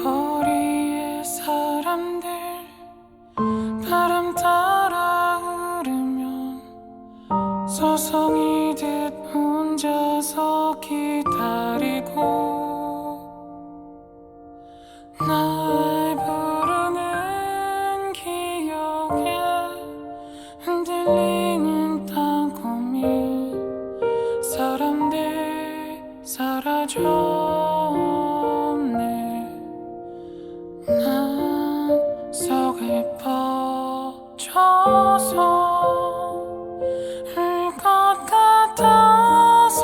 거리의 사람들 바람 따라 흐르면 서성이듯 혼자서 기다리고 날 부르는 기억에 흔들리는 땅콩이 사람들 사라졌네. 난 속을 퍼져서 울 것 같아서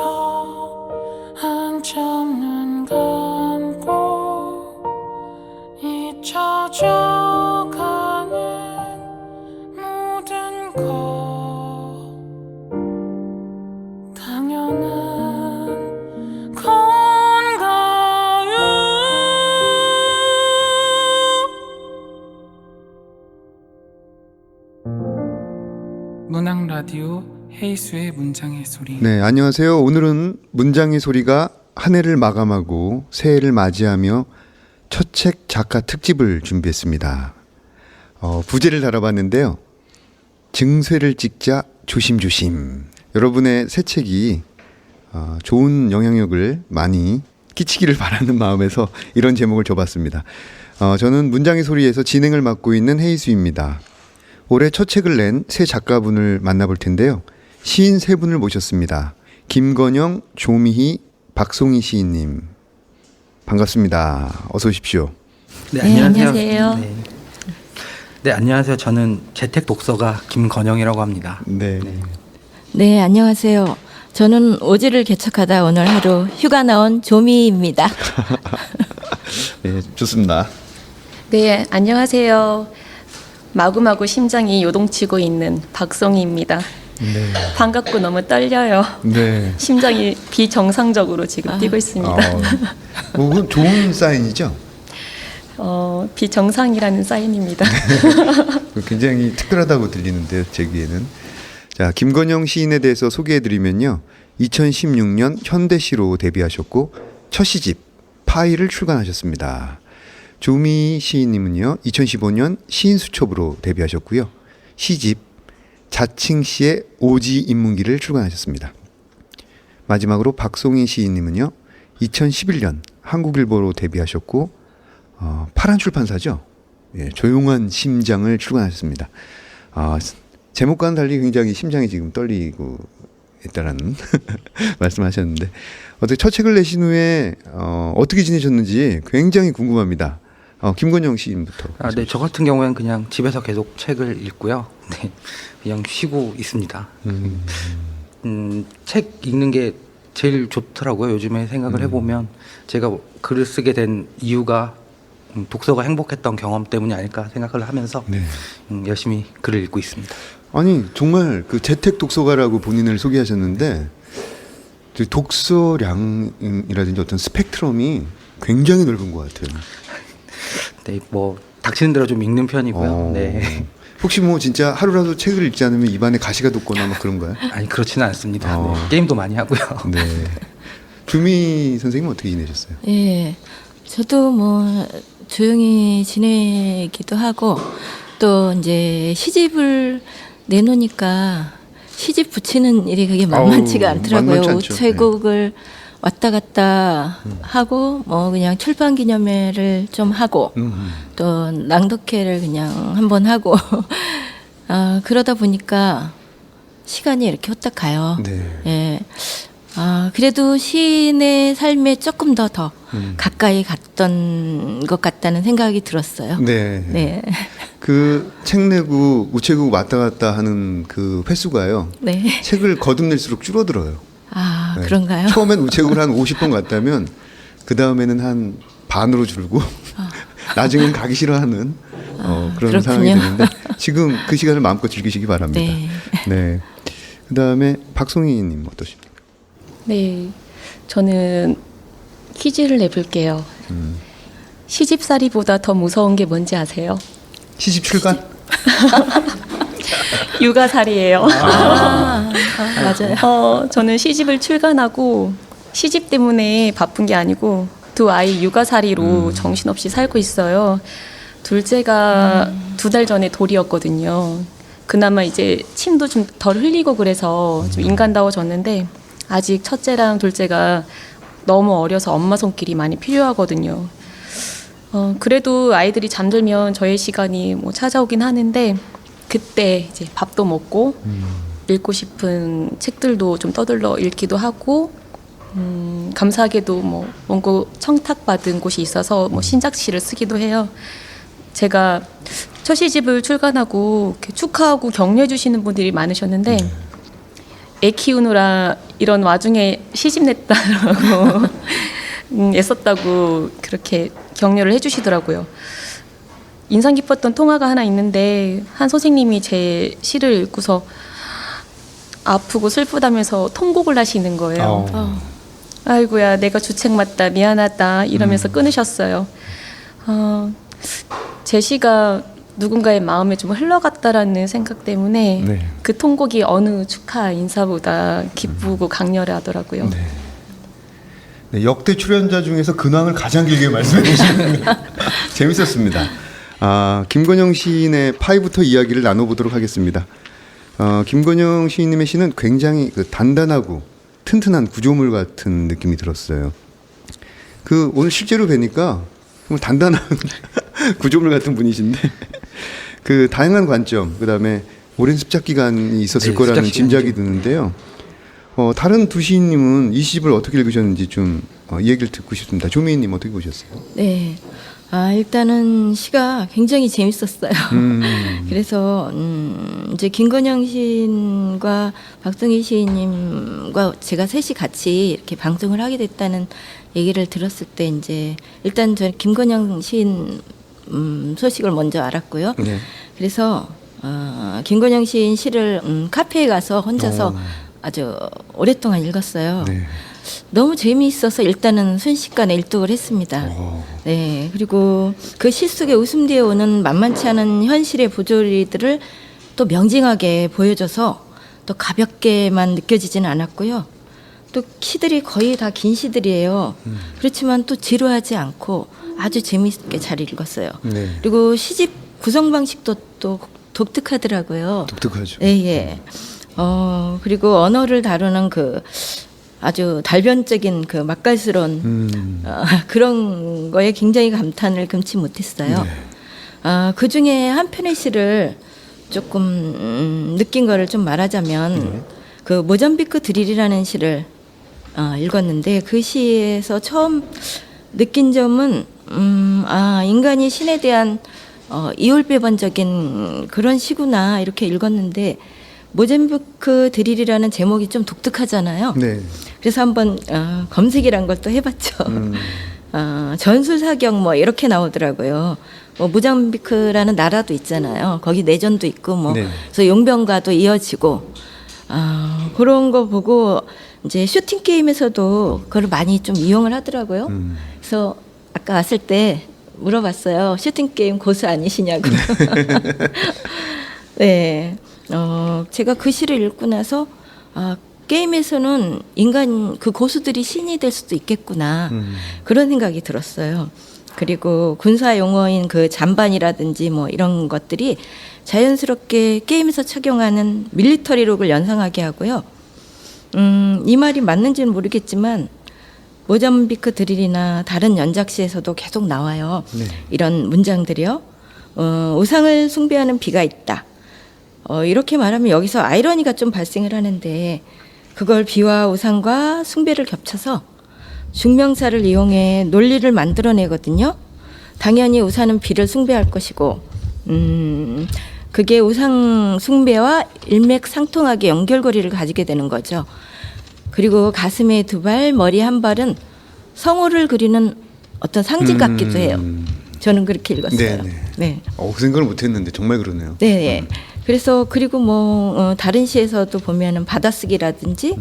한참 눈 감고 잊혀져가는 모든 것 당연한 건가요? 문학 라디오 헤이수의 문장의 소리. 네, 안녕하세요. 오늘은 문장의 소리가 한 해를 마감하고 새해를 맞이하며 첫 책 작가 특집을 준비했습니다. 부제를 달아봤는데요. 증쇠를 찍자 조심조심. 여러분의 새 책이 좋은 영향력을 많이 끼치기를 바라는 마음에서 이런 제목을 줘봤습니다. 저는 문장의 소리에서 진행을 맡고 있는 헤이수입니다. 올해 첫 책을 낸 새 작가분을 만나볼 텐데요. 시인 세 분을 모셨습니다. 김건영, 조미희, 박송희 시인님 반갑습니다. 어서 오십시오. 네, 네, 안녕하세요. 안녕하세요. 네, 안녕하세요. 저는 재택 독서가 김건영이라고 합니다. 네. 네, 안녕하세요. 저는 오지를 개척하다 오늘 하루 휴가 나온 조미입니다. 네, 좋습니다. 네, 안녕하세요. 마구마구 심장이 요동치고 있는 박송희입니다. 네. 반갑고 너무 떨려요. 네. 심장이 비정상적으로 지금 뛰고 있습니다. 그건 좋은 사인이죠? 비정상이라는 사인입니다. 굉장히 특별하다고 들리는데요, 제 귀에는. 자, 김건영 시인에 대해서 소개해드리면요. 2016년 현대시로 데뷔하셨고 첫 시집 파이를 출간하셨습니다. 조미 시인님은요. 2015년 시인수첩으로 데뷔하셨고요. 시집 자칭시의 오지 인문기를 출간하셨습니다. 마지막으로 박송희 시인님은요. 2011년 한국일보로 데뷔하셨고 파란 출판사죠. 예, 조용한 심장을 출간하셨습니다. 제목과는 달리 굉장히 심장이 지금 떨리고 있다라는 말씀하셨는데 어떻게 첫 책을 내신 후에 어떻게 지내셨는지 굉장히 궁금합니다. 김건영 시인부터. 네, 저 같은 경우에는 그냥 집에서 계속 책을 읽고요. 네, 그냥 쉬고 있습니다. 책 읽는 게 제일 좋더라고요. 요즘에 생각을 해보면 제가 글을 쓰게 된 이유가 독서가 행복했던 경험 때문이 아닐까 생각을 하면서 네. 열심히 글을 읽고 있습니다. 아니 정말 그 재택 독서가라고 본인을 소개하셨는데 독서량이라든지 어떤 스펙트럼이 굉장히 넓은 것 같아요. 네, 뭐 닥치는 대로 좀 읽는 편이고요. 네. 혹시 뭐 진짜 하루라도 책을 읽지 않으면 입안에 가시가 돋거나 뭐 그런가요? 아니 그렇지는 않습니다. 네, 게임도 많이 하고요. 네. 주미 선생님 어떻게 지내셨어요? 예, 저도 뭐 조용히 지내기도 하고 또 이제 시집을 내놓으니까 시집 붙이는 일이 그게 만만치가 않더라고요. 만만치 않죠. 우체국을 왔다 갔다 하고 뭐 그냥 출판 기념회를 좀 하고 또 낭독회를 그냥 한번 하고 그러다 보니까 시간이 이렇게 후딱 가요. 네. 예. 그래도 시인의 삶에 조금 더 가까이 갔던 것 같다는 생각이 들었어요. 네. 네. 그 책 내고 우체국 왔다 갔다 하는 그 횟수가요. 네. 책을 거듭낼수록 줄어들어요. 네. 그런가요? 처음엔 우체국을 한 50번 갔다면 그 다음에는 한 반으로 줄고 나중엔 가기 싫어하는 그런 그렇군요. 상황이 되는데 지금 그 시간을 마음껏 즐기시기 바랍니다. 네. 네. 그 다음에 박송희님 어떠십니까? 네, 저는 퀴즈를 내볼게요. 시집살이보다 더 무서운 게 뭔지 아세요? 시집 출간? 육아살이에요. 맞아요. 저는 시집을 출간하고 시집 때문에 바쁜 게 아니고 두 아이 육아살이로 정신없이 살고 있어요. 둘째가 2달 전에 돌이었거든요. 그나마 이제 침도 좀 덜 흘리고 그래서 좀 인간다워졌는데 아직 첫째랑 둘째가 너무 어려서 엄마 손길이 많이 필요하거든요. 그래도 아이들이 잠들면 저의 시간이 뭐 찾아오긴 하는데 그때 이제 밥도 먹고 읽고 싶은 책들도 좀 떠들러 읽기도 하고 감사하게도 뭐 원고 청탁받은 곳이 있어서 뭐 신작시를 쓰기도 해요. 제가 첫 시집을 출간하고 이렇게 축하하고 격려해 주시는 분들이 많으셨는데 애 키우느라 이런 와중에 시집 냈다라고 애썼다고 그렇게 격려를 해주시더라고요. 인상 깊었던 통화가 하나 있는데 한 선생님이 제 시를 읽고서 아프고 슬프다면서 통곡을 하시는 거예요. 아이고야 내가 주책 맞다 미안하다 이러면서 끊으셨어요. 제 시가 누군가의 마음에 좀 흘러갔다라는 생각 때문에 네. 그 통곡이 어느 축하 인사보다 기쁘고 강렬하더라고요. 네. 네, 역대 출연자 중에서 근황을 가장 길게 말씀해 주시는 재밌었습니다. 김건영 시인의 파이부터 이야기를 나눠보도록 하겠습니다. 김건영 시인님의 시는 굉장히 단단하고 튼튼한 구조물 같은 느낌이 들었어요. 오늘 실제로 뵈니까 정말 단단한 구조물 같은 분이신데 다양한 관점, 그다음에 오랜 습작 기간이 있었을 거라는 짐작이 드는데요. 다른 두 시인님은 이 시집을 어떻게 읽으셨는지 좀 이 얘기를 듣고 싶습니다. 조미희님 어떻게 보셨어요? 네. 일단은 시가 굉장히 재밌었어요. 그래서 이제 김건영 시인과 박성희 시인님과 제가 셋이 같이 이렇게 방송을 하게 됐다는 얘기를 들었을 때 이제 일단 저 김건영 시인 소식을 먼저 알았고요. 네. 그래서 김건영 시인 시를 카페에 가서 혼자서 아주 오랫동안 읽었어요. 네. 너무 재미있어서 일단은 순식간에 일독을 했습니다. 네, 그리고 그 시 속에 웃음 뒤에 오는 만만치 않은 현실의 부조리들을 또 명징하게 보여줘서 또 가볍게만 느껴지지는 않았고요. 또 시들이 거의 다 긴 시들이에요. 그렇지만 또 지루하지 않고 아주 재미있게 잘 읽었어요. 네. 그리고 시집 구성 방식도 또 독특하더라고요. 독특하죠. 예, 예. 그리고 언어를 다루는 아주 달변적인 맛깔스러운 그런 거에 굉장히 감탄을 금치 못했어요. 네. 그 중에 한 편의 시를 조금 느낀 거를 좀 말하자면 모잠비크 드릴이라는 시를 읽었는데 그 시에서 처음 느낀 점은 인간이 신에 대한 이율배반적인 그런 시구나 이렇게 읽었는데 모잠비크 드릴이라는 제목이 좀 독특하잖아요. 네. 그래서 한번 검색이란 걸 또 해봤죠. 전술사격 뭐 이렇게 나오더라고요. 모잠비크라는 나라도 있잖아요. 거기 내전도 있고 네. 그래서 용병과도 이어지고 그런 거 보고 이제 슈팅 게임에서도 그걸 많이 좀 이용을 하더라고요. 그래서 아까 왔을 때 물어봤어요. 슈팅 게임 고수 아니시냐고. 네. 제가 그 시를 읽고 나서 게임에서는 인간 고수들이 신이 될 수도 있겠구나 그런 생각이 들었어요. 그리고 군사 용어인 잠반이라든지 뭐 이런 것들이 자연스럽게 게임에서 착용하는 밀리터리룩을 연상하게 하고요. 이 말이 맞는지는 모르겠지만 모잠비크 드릴이나 다른 연작시에서도 계속 나와요. 네. 이런 문장들이요. 우상을 숭배하는 비가 있다. 이렇게 말하면 여기서 아이러니가 좀 발생을 하는데 그걸 비와 우상과 숭배를 겹쳐서 중명사를 이용해 논리를 만들어내거든요. 당연히 우상은 비를 숭배할 것이고 그게 우상 숭배와 일맥상통하게 연결고리를 가지게 되는 거죠. 그리고 가슴에 2발, 머리 1발은 성호를 그리는 어떤 상징 같기도 해요. 저는 그렇게 읽었어요. 네네. 네. 그 생각을 못했는데 정말 그러네요. 네. 그래서 그리고 다른 시에서도 보면은 받아쓰기라든지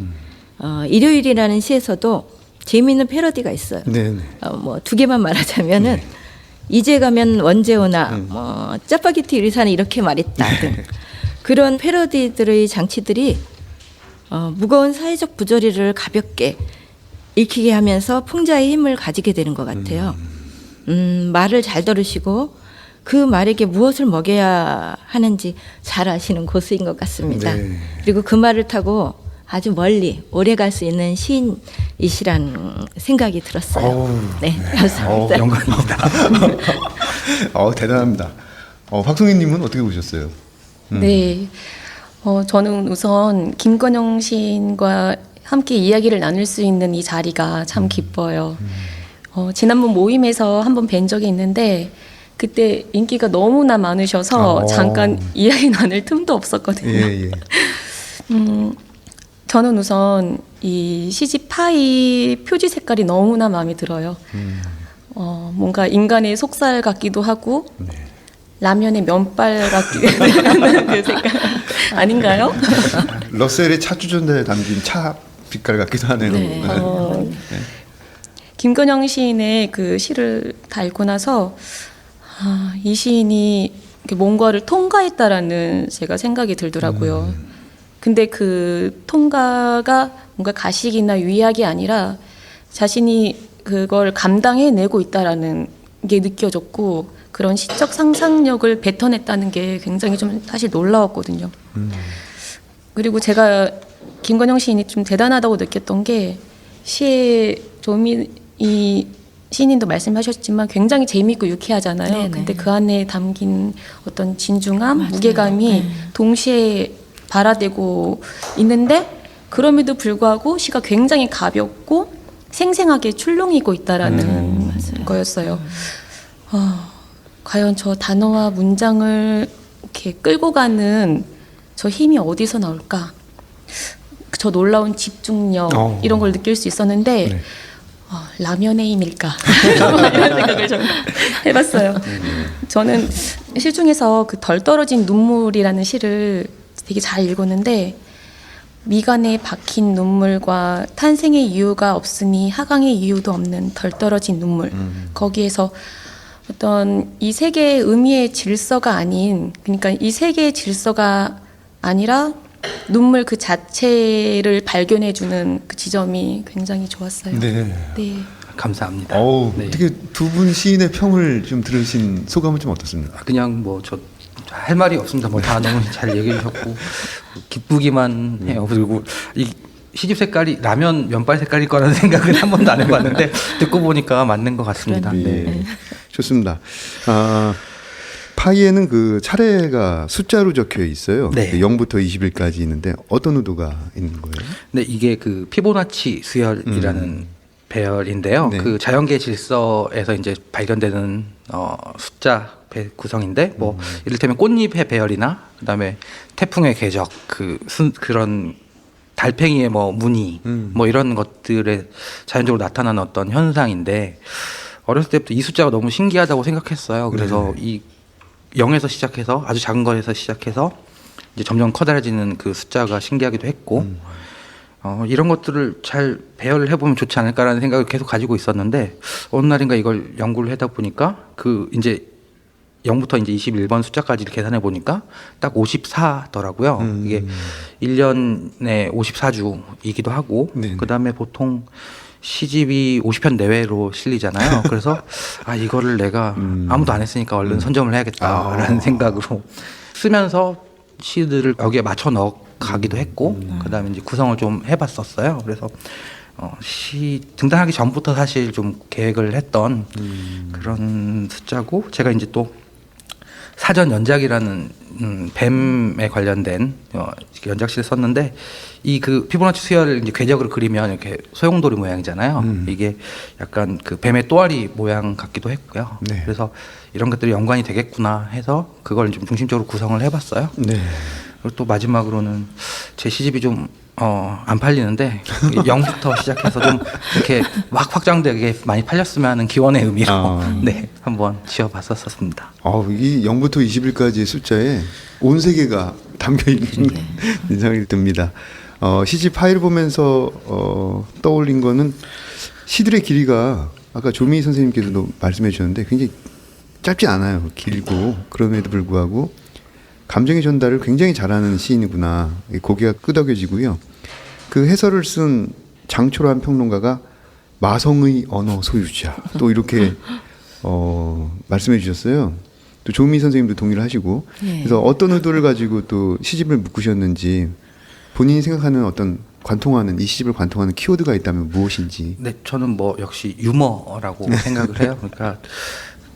일요일이라는 시에서도 재미있는 패러디가 있어요. 네. 2개만 말하자면은 이제 가면 언제 오나 짜파게티 요리사는 이렇게 말했다 등 그런 패러디들의 장치들이 무거운 사회적 부조리를 가볍게 읽히게 하면서 풍자의 힘을 가지게 되는 것 같아요. 말을 잘 들으시고 그 말에게 무엇을 먹여야 하는지 잘 아시는 고수인 것 같습니다. 네. 그리고 그 말을 타고 아주 멀리 오래 갈 수 있는 시인이시라는 생각이 들었어요. 어우, 네, 감사합니다. 영광입니다. 대단합니다. 박송희님은 어떻게 보셨어요? 네. 저는 우선 김건영 시인과 함께 이야기를 나눌 수 있는 이 자리가 참 기뻐요. 지난번 모임에서 한번 뵌 적이 있는데 그때 인기가 너무나 많으셔서 잠깐 이야기 나눌 틈도 없었거든요. 예, 예. 저는 우선 이 시집 파이 표지 색깔이 너무나 마음에 들어요. 뭔가 인간의 속살 같기도 하고 라면의 면발 같기도 하는 그 색깔 아닌가요? 러셀의 차 주전자에 담긴 차 빛깔 같기도 하네요. 네. 김건영 시인의 그 시를 다 읽고 나서 이 시인이 이렇게 뭔가를 통과했다라는 제가 생각이 들더라고요. 근데 그 통과가 뭔가 가식이나 위약이 아니라 자신이 그걸 감당해내고 있다라는 게 느껴졌고 그런 시적 상상력을 뱉어냈다는 게 굉장히 좀 사실 놀라웠거든요. 그리고 제가 김건영 시인이 좀 대단하다고 느꼈던 게 시에 이 시인님도 말씀하셨지만 굉장히 재미있고 유쾌하잖아요. 네네. 근데 그 안에 담긴 어떤 진중함, 맞아요. 무게감이 네. 동시에 발아되고 있는데 그럼에도 불구하고 시가 굉장히 가볍고 생생하게 출렁이고 있다라는 거였어요. 과연 저 단어와 문장을 이렇게 끌고 가는 저 힘이 어디서 나올까? 저 놀라운 집중력 이런 걸 느낄 수 있었는데 네. 라면의 힘일까? 이런 생각을 좀 해봤어요. 저는 시 중에서 그 덜 떨어진 눈물이라는 시를 되게 잘 읽었는데 미간에 박힌 눈물과 탄생의 이유가 없으니 하강의 이유도 없는 덜 떨어진 눈물. 거기에서 어떤 이 세계의 의미의 질서가 아닌, 그러니까 이 세계의 질서가 아니라 눈물 그 자체를 발견해주는 그 지점이 굉장히 좋았어요. 네. 네. 감사합니다. 네. 어떻게 두 분 시인의 평을 좀 들으신 소감은 좀 어떻습니까? 그냥 뭐 저 할 말이 없습니다. 뭐 다 너무 잘 얘기해 주셨고 기쁘기만 해요. 그리고 이 시집 색깔이 라면 면발 색깔일 거라는 생각은 한 번도 안 해봤는데 듣고 보니까 맞는 것 같습니다. 예. 네. 좋습니다. 파이에는 그 차례가 숫자로 적혀 있어요. 네. 0부터 20일까지 있는데 어떤 의도가 있는 거예요? 네, 이게 그 피보나치 수열이라는 배열인데요. 네. 그 자연계 질서에서 이제 발견되는 숫자 구성인데 뭐 이를테면 꽃잎의 배열이나 그다음에 태풍의 궤적 그런 달팽이의 뭐 무늬 뭐 이런 것들에 자연적으로 나타나는 어떤 현상인데 어렸을 때부터 이 숫자가 너무 신기하다고 생각했어요. 그래서 이 0에서 시작해서 아주 작은 거에서 시작해서 이제 점점 커다래지는 그 숫자가 신기하기도 했고 이런 것들을 잘 배열을 해보면 좋지 않을까라는 생각을 계속 가지고 있었는데 어느 날인가 이걸 연구를 하다 보니까 그 이제 0부터 이제 21번 숫자까지를 계산해 보니까 딱 54더라고요. 이게 1년에 54주이기도 하고 네네. 그다음에 보통 시집이 50편 내외로 실리잖아요. 그래서 이거를 내가 아무도 안 했으니까 얼른 선점을 해야겠다라는 생각으로 쓰면서 시들을 여기에 맞춰 넣어 가기도 했고 그다음에 이제 구성을 좀 해봤었어요. 그래서 시 등단하기 전부터 사실 좀 계획을 했던 그런 숫자고 제가 이제 또 사전 연작이라는 뱀에 관련된 연작시를 썼는데 이 그 피보나치 수열을 이제 궤적으로 그리면 이렇게 소용돌이 모양이잖아요. 이게 약간 그 뱀의 또아리 모양 같기도 했고요. 네. 그래서 이런 것들이 연관이 되겠구나 해서 그걸 좀 중심적으로 구성을 해봤어요. 네. 그리고 또 마지막으로는 제 시집이 좀 안 팔리는데 0부터 시작해서 좀 이렇게 막 확장되게 많이 팔렸으면 하는 기원의 의미로 네 한번 지어봤었습니다. 이 0부터 20일까지의 숫자에 온 세계가 담겨 있는 인상이 듭니다. 시집 파일을 보면서 떠올린 거는 시들의 길이가 아까 조민희 선생님께서도 말씀해 주셨는데 굉장히 짧지 않아요. 길고 그럼에도 불구하고 감정의 전달을 굉장히 잘하는 시인이구나. 고개가 끄덕여지고요. 그 해설을 쓴 장초란 평론가가 마성의 언어 소유자 또 이렇게 말씀해 주셨어요. 또 조미 선생님도 동의를 하시고 네. 그래서 어떤 의도를 가지고 또 시집을 묶으셨는지 본인이 생각하는 어떤 이 시집을 관통하는 키워드가 있다면 무엇인지. 네, 저는 뭐 역시 유머라고 생각을 해요. 그러니까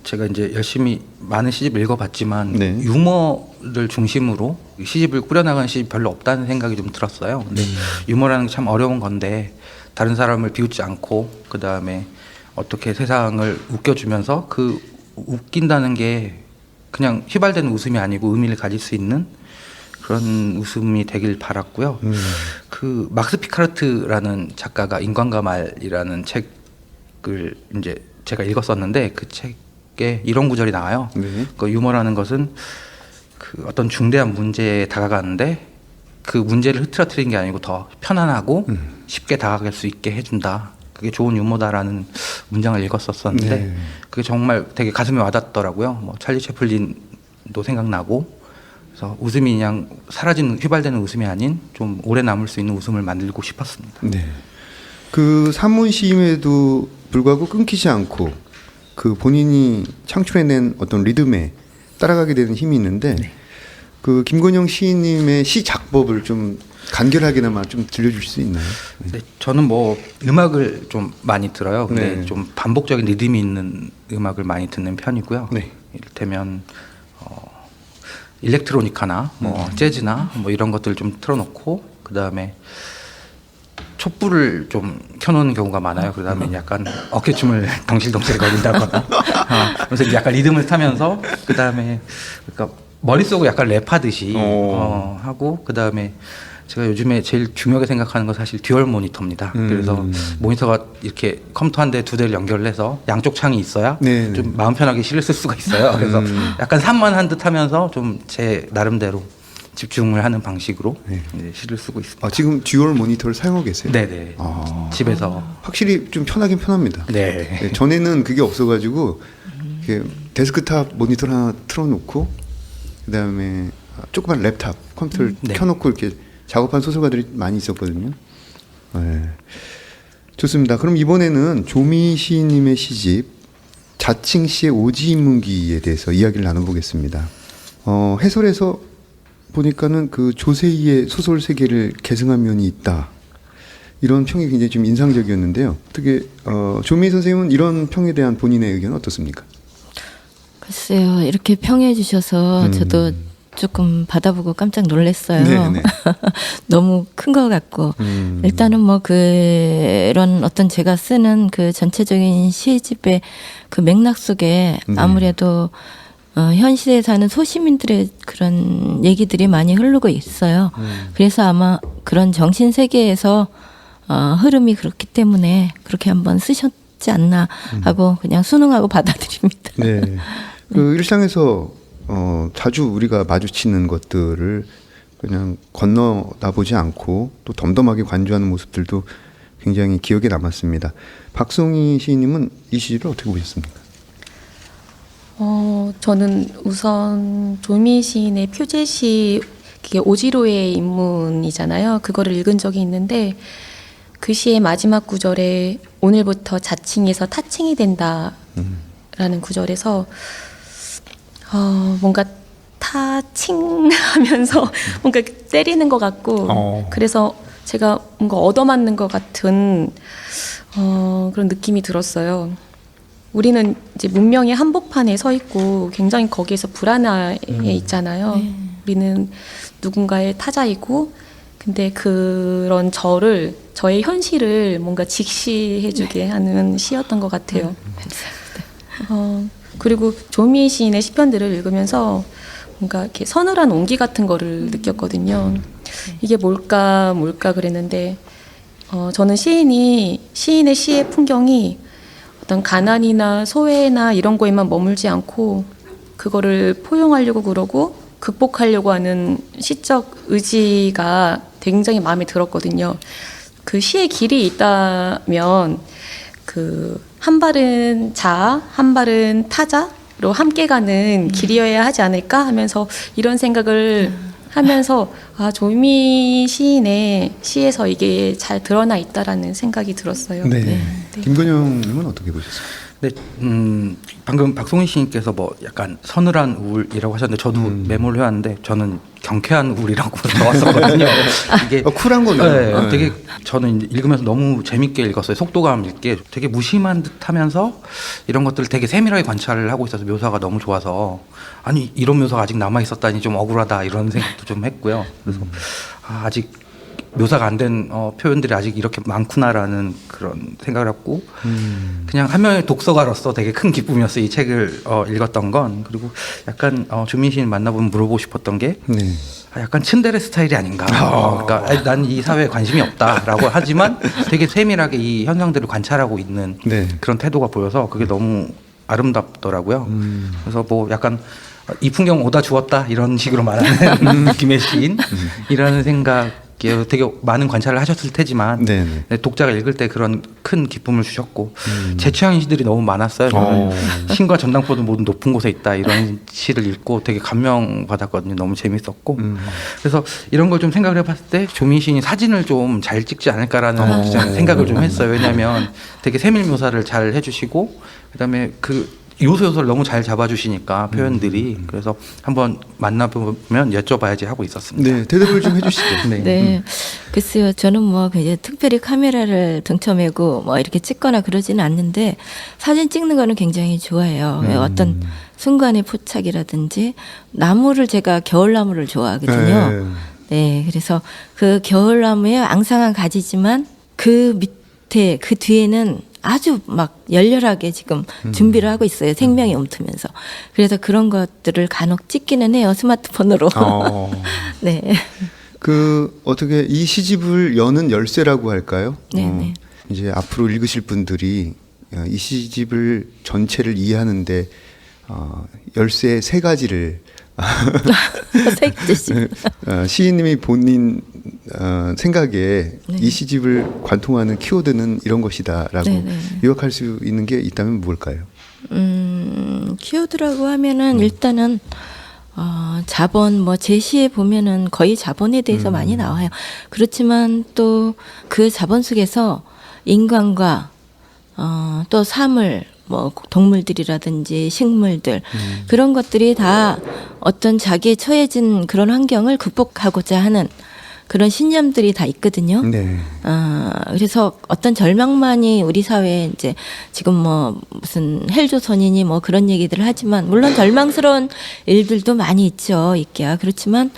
제가 이제 열심히 많은 시집을 읽어봤지만 네. 유머를 중심으로 시집을 꾸려나가는 시집이 별로 없다는 생각이 좀 들었어요. 근데 유머라는 게 참 어려운 건데 다른 사람을 비웃지 않고 그 다음에 어떻게 세상을 웃겨주면서 그 웃긴다는 게 그냥 휘발되는 웃음이 아니고 의미를 가질 수 있는 그런 웃음이 되길 바랐고요. 그 막스 피카르트라는 작가가 인간과 말이라는 책을 이제 제가 읽었었는데 그 책에 이런 구절이 나와요. 네. 그 유머라는 것은 그 어떤 중대한 문제에 다가가는데 그 문제를 흐트러뜨리는 게 아니고 더 편안하고 쉽게 다가갈 수 있게 해준다. 그게 좋은 유머다라는 문장을 읽었었는데 네. 그게 정말 되게 가슴에 와닿더라고요. 뭐 찰리 채플린도 생각나고 그래서 웃음이 그냥 사라지는 휘발되는 웃음이 아닌 좀 오래 남을 수 있는 웃음을 만들고 싶었습니다. 네. 그 산문시임에도 불구하고 끊기지 않고 그 본인이 창출해낸 어떤 리듬에 따라가게 되는 힘이 있는데 그 김건영 시인님의 시 작법을 좀 간결하게나마 좀 들려주실 수 있나요? 네, 저는 뭐 음악을 좀 많이 들어요. 근데 네. 좀 반복적인 리듬이 있는 음악을 많이 듣는 편이고요. 네. 이를테면 일렉트로니카나 뭐 재즈나 뭐 이런 것들을 좀 틀어놓고 그 다음에 촛불을 좀 켜놓는 경우가 많아요. 그 다음에 약간 어깨춤을 덩실덩실 거린다거나 그래서 이제 약간 리듬을 타면서 그 다음에 그러니까 머릿속을 약간 랩하듯이 하고 그 다음에 제가 요즘에 제일 중요하게 생각하는 건 사실 듀얼 모니터입니다. 그래서 모니터가 이렇게 컴퓨터 한 대 두 대를 연결해서 양쪽 창이 있어야 네, 좀 마음 편하게 시를 쓸 수가 있어요. 그래서 약간 산만한 듯 하면서 좀 제 나름대로 집중을 하는 방식으로 이제 시를 쓰고 있습니다. 지금 듀얼 모니터를 사용하고 계세요? 네네. 집에서. 확실히 좀 편하긴 편합니다. 네. 네, 전에는 그게 없어가지고 이렇게 데스크탑 모니터를 하나 틀어놓고 그다음에 조그만 랩탑 컴퓨터를 네. 켜놓고 이렇게 작업한 소설가들이 많이 있었거든요. 네. 좋습니다. 그럼 이번에는 조미 시인님의 시집 자칭 씨의 오지인문기에 대해서 이야기를 나눠보겠습니다. 해설에서 보니까는 그 조세희의 소설 세계를 계승한 면이 있다. 이런 평이 굉장히 좀 인상적이었는데요. 어떻게 조미 선생님은 이런 평에 대한 본인의 의견은 어떻습니까? 글쎄요, 이렇게 평해 주셔서 저도 조금 받아보고 깜짝 놀랐어요. 네네. 너무 큰 것 같고 일단은 뭐 그런 어떤 제가 쓰는 그 전체적인 시집의 그 맥락 속에 아무래도 현 시대에 사는 소시민들의 그런 얘기들이 많이 흐르고 있어요. 그래서 아마 그런 정신 세계에서 흐름이 그렇기 때문에 그렇게 한번 쓰셨지 않나 하고 그냥 순응하고 받아들입니다. 네. 그 일상에서 자주 우리가 마주치는 것들을 그냥 건너다 보지 않고 또 덤덤하게 관조하는 모습들도 굉장히 기억에 남았습니다. 박송희 시인님은 이 시를 어떻게 보셨습니까? 저는 우선 조미 시인의 표제시 그게 오지로의 인문이잖아요. 그거를 읽은 적이 있는데 그 시의 마지막 구절에 오늘부터 자칭에서 타칭이 된다라는 구절에서 뭔가 타칭하면서 뭔가 때리는 것 같고 그래서 제가 뭔가 얻어맞는 것 같은 그런 느낌이 들었어요. 우리는 이제 문명의 한복판에 서 있고 굉장히 거기에서 불안해 있잖아요. 우리는 누군가의 타자이고 근데 그런 저의 현실을 뭔가 직시해주게 하는 시였던 것 같아요. 그리고 조미 시인의 시편들을 읽으면서 뭔가 이렇게 서늘한 온기 같은 거를 느꼈거든요. 이게 뭘까 그랬는데 저는 시인의 시의 풍경이 어떤 가난이나 소외나 이런 거에만 머물지 않고 그거를 포용하려고 그러고 극복하려고 하는 시적 의지가 굉장히 마음에 들었거든요. 그 시의 길이 있다면 그 한 발은 자아, 한 발은 타자로 함께 가는 길이어야 하지 않을까 하면서 이런 생각을 하면서 아, 조미 시인의 시에서 이게 잘 드러나 있다라는 생각이 들었어요. 네. 김건영님은 어떻게 보셨어요? 네, 방금 박송희 시인께서 뭐 약간 서늘한 우울이라고 하셨는데 저도 메모를 해왔는데 저는 경쾌한 우울이라고 적었었거든요. 이게 쿨한 거죠. 네, 되게 저는 이제 읽으면서 너무 재밌게 읽었어요. 속도감 있게 되게 무심한 듯하면서 이런 것들을 되게 세밀하게 관찰을 하고 있어서 묘사가 너무 좋아서 아니 이런 묘사가 아직 남아 있었다니 좀 억울하다 이런 생각도 좀 했고요. 그래서 아직 묘사가 안 된 표현들이 아직 이렇게 많구나라는 그런 생각을 했고 그냥 한 명의 독서가로서 되게 큰 기쁨이었어요. 이 책을 읽었던 건. 그리고 약간 조민 시인 만나보면 물어보고 싶었던 게 네. 약간 츤데레 스타일이 아닌가. 그러니까 난 이 사회에 관심이 없다라고 하지만 되게 세밀하게 이 현상들을 관찰하고 있는 네. 그런 태도가 보여서 그게 너무 아름답더라고요. 그래서 뭐 약간 이 풍경 오다 주었다 이런 식으로 말하는 느낌의 시인이라는 생각. 되게 많은 관찰을 하셨을 테지만 네네. 독자가 읽을 때 그런 큰 기쁨을 주셨고 제 취향의 시들이 너무 많았어요. 저는 신과 전당포도 모두 높은 곳에 있다 이런 시를 읽고 되게 감명받았거든요. 너무 재밌었고 그래서 이런 걸 좀 생각을 해봤을 때 조민 시인이 사진을 좀 잘 찍지 않을까라는 생각을 좀 했어요. 왜냐하면 되게 세밀 묘사를 잘 해주시고 그다음에 그 요소를 너무 잘 잡아주시니까 표현들이 그래서 한번 만나보면 여쭤봐야지 하고 있었습니다. 네, 대답을 좀 해주시죠. 네. 글쎄요, 저는 뭐 이제 특별히 카메라를 등쳐매고 뭐 이렇게 찍거나 그러지는 않는데 사진 찍는 거는 굉장히 좋아해요. 어떤 순간의 포착이라든지 나무를 제가 겨울나무를 좋아하거든요. 네, 그래서 그 겨울나무에 앙상한 가지지만 그 밑에 그 뒤에는 아주 막 열렬하게 지금 준비를 하고 있어요. 생명이 움트면서. 그래서 그런 것들을 간혹 찍기는 해요. 스마트폰으로. 네. 그 어떻게 이 시집을 여는 열쇠라고 할까요? 네네. 이제 앞으로 읽으실 분들이 이 시집을 전체를 이해하는데 열쇠 3가지를 세 개씩. 시인님이 본인 생각에 이 시집을 관통하는 키워드는 이런 것이다라고 요약할 수 있는 게 있다면 뭘까요? 키워드라고 하면은 일단은 자본 뭐 제시에 보면은 거의 자본에 대해서 많이 나와요. 그렇지만 또 그 자본 속에서 인간과 또 사물 뭐 동물들이라든지 식물들 그런 것들이 다 어떤 자기에 처해진 그런 환경을 극복하고자 하는 그런 신념들이 다 있거든요. 네. 그래서 어떤 절망만이 우리 사회에 이제 지금 뭐 무슨 헬조선이니 뭐 그런 얘기들을 하지만 물론 절망스러운 일들도 많이 있죠. 있기야. 그렇지만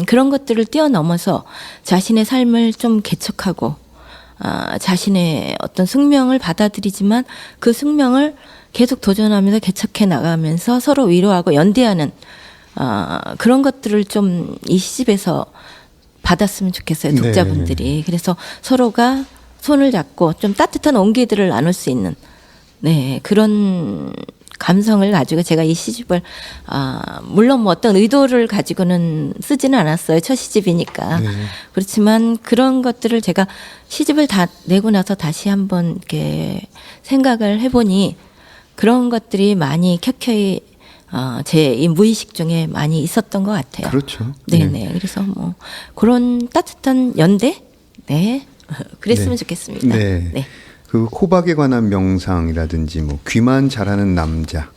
그런 것들을 뛰어넘어서 자신의 삶을 좀 개척하고 자신의 어떤 숙명을 받아들이지만 그 숙명을 계속 도전하면서 개척해 나가면서 서로 위로하고 연대하는 그런 것들을 좀 이 시집에서 받았으면 좋겠어요. 독자분들이. 네. 그래서 서로가 손을 잡고 좀 따뜻한 온기들을 나눌 수 있는 그런 감성을 가지고 제가 이 시집을 물론 뭐 어떤 의도를 가지고는 쓰지는 않았어요. 첫 시집이니까. 그렇지만 그런 것들을 제가 시집을 다 내고 나서 다시 한번 이렇게 생각을 해보니 그런 것들이 많이 켜켜이 제 이 무의식 중에 많이 있었던 것 같아요. 그렇죠. 네네. 그래서 뭐 그런 따뜻한 연대, 그랬으면 좋겠습니다. 네. 네. 그 호박에 관한 명상이라든지 뭐 귀만 잘하는 남자,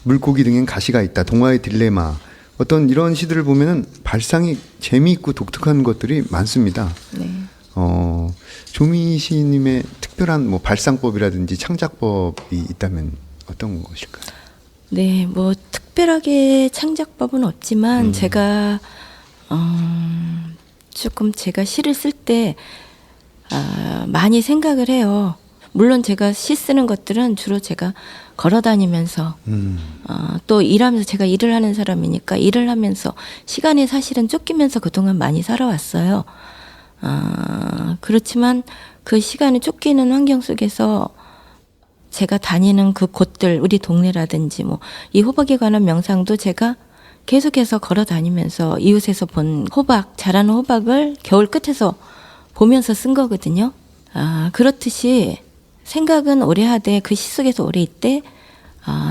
물고기 등엔 가시가 있다, 동화의 딜레마, 어떤 이런 시들을 보면은 발상이 재미있고 독특한 것들이 많습니다. 네. 조미 시인님의 특별한 뭐 발상법이라든지 창작법이 있다면 어떤 것일까요? 네, 뭐 특별하게 창작법은 없지만 제가 조금 제가 시를 쓸 때 많이 생각을 해요. 물론 제가 시 쓰는 것들은 주로 제가 걸어 다니면서 또 일하면서 제가 일을 하는 사람이니까 일을 하면서 시간에 사실은 쫓기면서 그동안 많이 살아왔어요. 그렇지만 그 시간에 쫓기는 환경 속에서 제가 다니는 그 곳들, 우리 동네라든지 뭐 이 호박에 관한 명상도 제가 계속해서 걸어 다니면서 이웃에서 본 호박, 자라는 호박을 겨울 끝에서 보면서 쓴 거거든요. 그렇듯이 생각은 오래 하되 그 시 속에서 오래 있대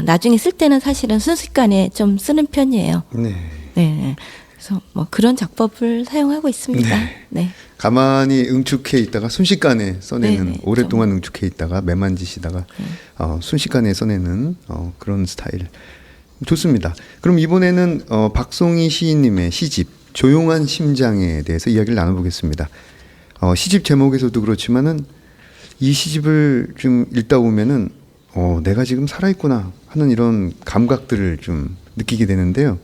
나중에 쓸 때는 사실은 순식간에 좀 쓰는 편이에요. 네. 네. 그래서 뭐 그런 작법을 사용하고 있습니다. 네. 가만히 응축해 있다가 순식간에 써내는 네네, 오랫동안 응축해 있다가 매만지시다가 순식간에 써내는 그런 스타일 좋습니다. 그럼 이번에는 박송희 시인님의 시집 조용한 심장에 대해서 이야기를 나눠보겠습니다. 시집 제목에서도 그렇지만은 이 시집을 좀 읽다 보면은 내가 지금 살아있구나 하는 이런 감각들을 좀 느끼게 되는데요.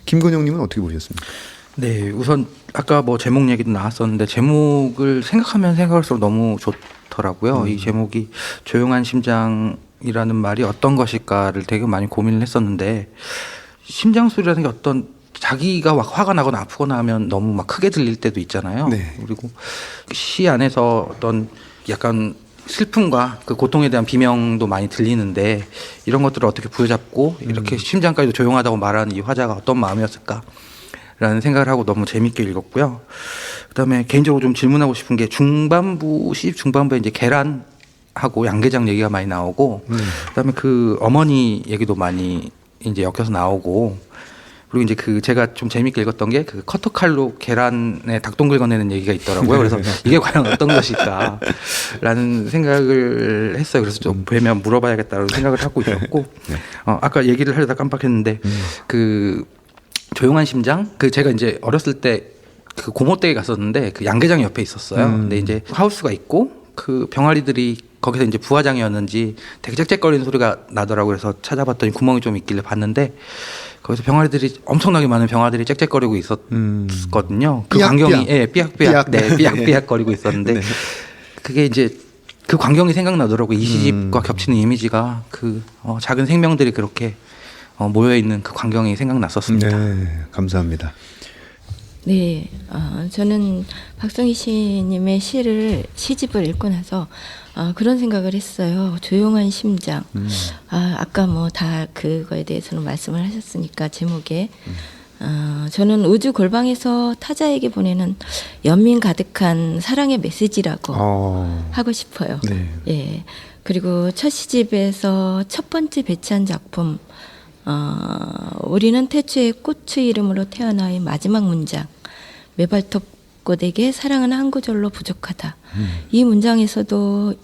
김건영님은 어떻게 보셨습니까? 네, 우선 아까 뭐 제목 얘기도 나왔었는데 제목을 생각하면 생각할수록 너무 좋더라고요. 이 제목이 조용한 심장이라는 말이 어떤 것일까를 되게 많이 고민을 했었는데 심장 소리라는 게 어떤 자기가 막 화가 나거나 아프거나 하면 너무 막 크게 들릴 때도 있잖아요. 네. 그리고 시 안에서 어떤 약간 슬픔과 그 고통에 대한 비명도 많이 들리는데 이런 것들을 어떻게 부여잡고 이렇게 심장까지도 조용하다고 말하는 이 화자가 어떤 마음이었을까라는 생각을 하고 너무 재밌게 읽었고요. 그다음에 개인적으로 좀 질문하고 싶은 게 시집 중반부에 이제 계란하고 양계장 얘기가 많이 나오고 그다음에 그 어머니 얘기도 많이 이제 엮여서 나오고 그리고 이제 그 제가 좀 재밌게 읽었던 게 그 커터칼로 계란에 닭똥 긁어내는 얘기가 있더라고요. 그래서 이게 과연 어떤 것일까라는 생각을 했어요. 그래서 좀 뵈면 물어봐야겠다는 생각을 하고 있었고 아까 얘기를 하려다 깜빡했는데 그 조용한 심장 그 제가 이제 어렸을 때 그 고모 댁에 갔었는데 그 양계장 옆에 있었어요. 근데 이제 하우스가 있고 그 병아리들이 거기서 이제 부화장이었는지 되게 짹짹거리는 소리가 나더라고요. 그래서 찾아봤더니 구멍이 좀 있길래 봤는데 거기서 병아리들이 엄청나게 많은 병아리들이 짹짹거리고 있었거든요. 그 삐약, 광경이 삐약. 삐약삐약 삐약. 삐약삐약거리고 있었는데 네. 그게 이제 그 광경이 생각나더라고요. 이 시집과 겹치는 이미지가 그 작은 생명들이 그렇게 모여 있는 그 광경이 생각났었습니다. 네, 감사합니다. 네, 저는 박송희 시인님의 시집을 읽고 나서 그런 생각을 했어요. 조용한 심장. 아까 뭐 다 그거에 대해서는 말씀을 하셨으니까 제목에 저는 우주 골방에서 타자에게 보내는 연민 가득한 사랑의 메시지라고 하고 싶어요. 네. 예. 그리고 첫 시집에서 첫 번째 배치한 작품 우리는 태초에 꽃의 이름으로 태어나의 마지막 문장 메발톱 꽃에게 사랑은 한 구절로 부족하다. 이 문장에서도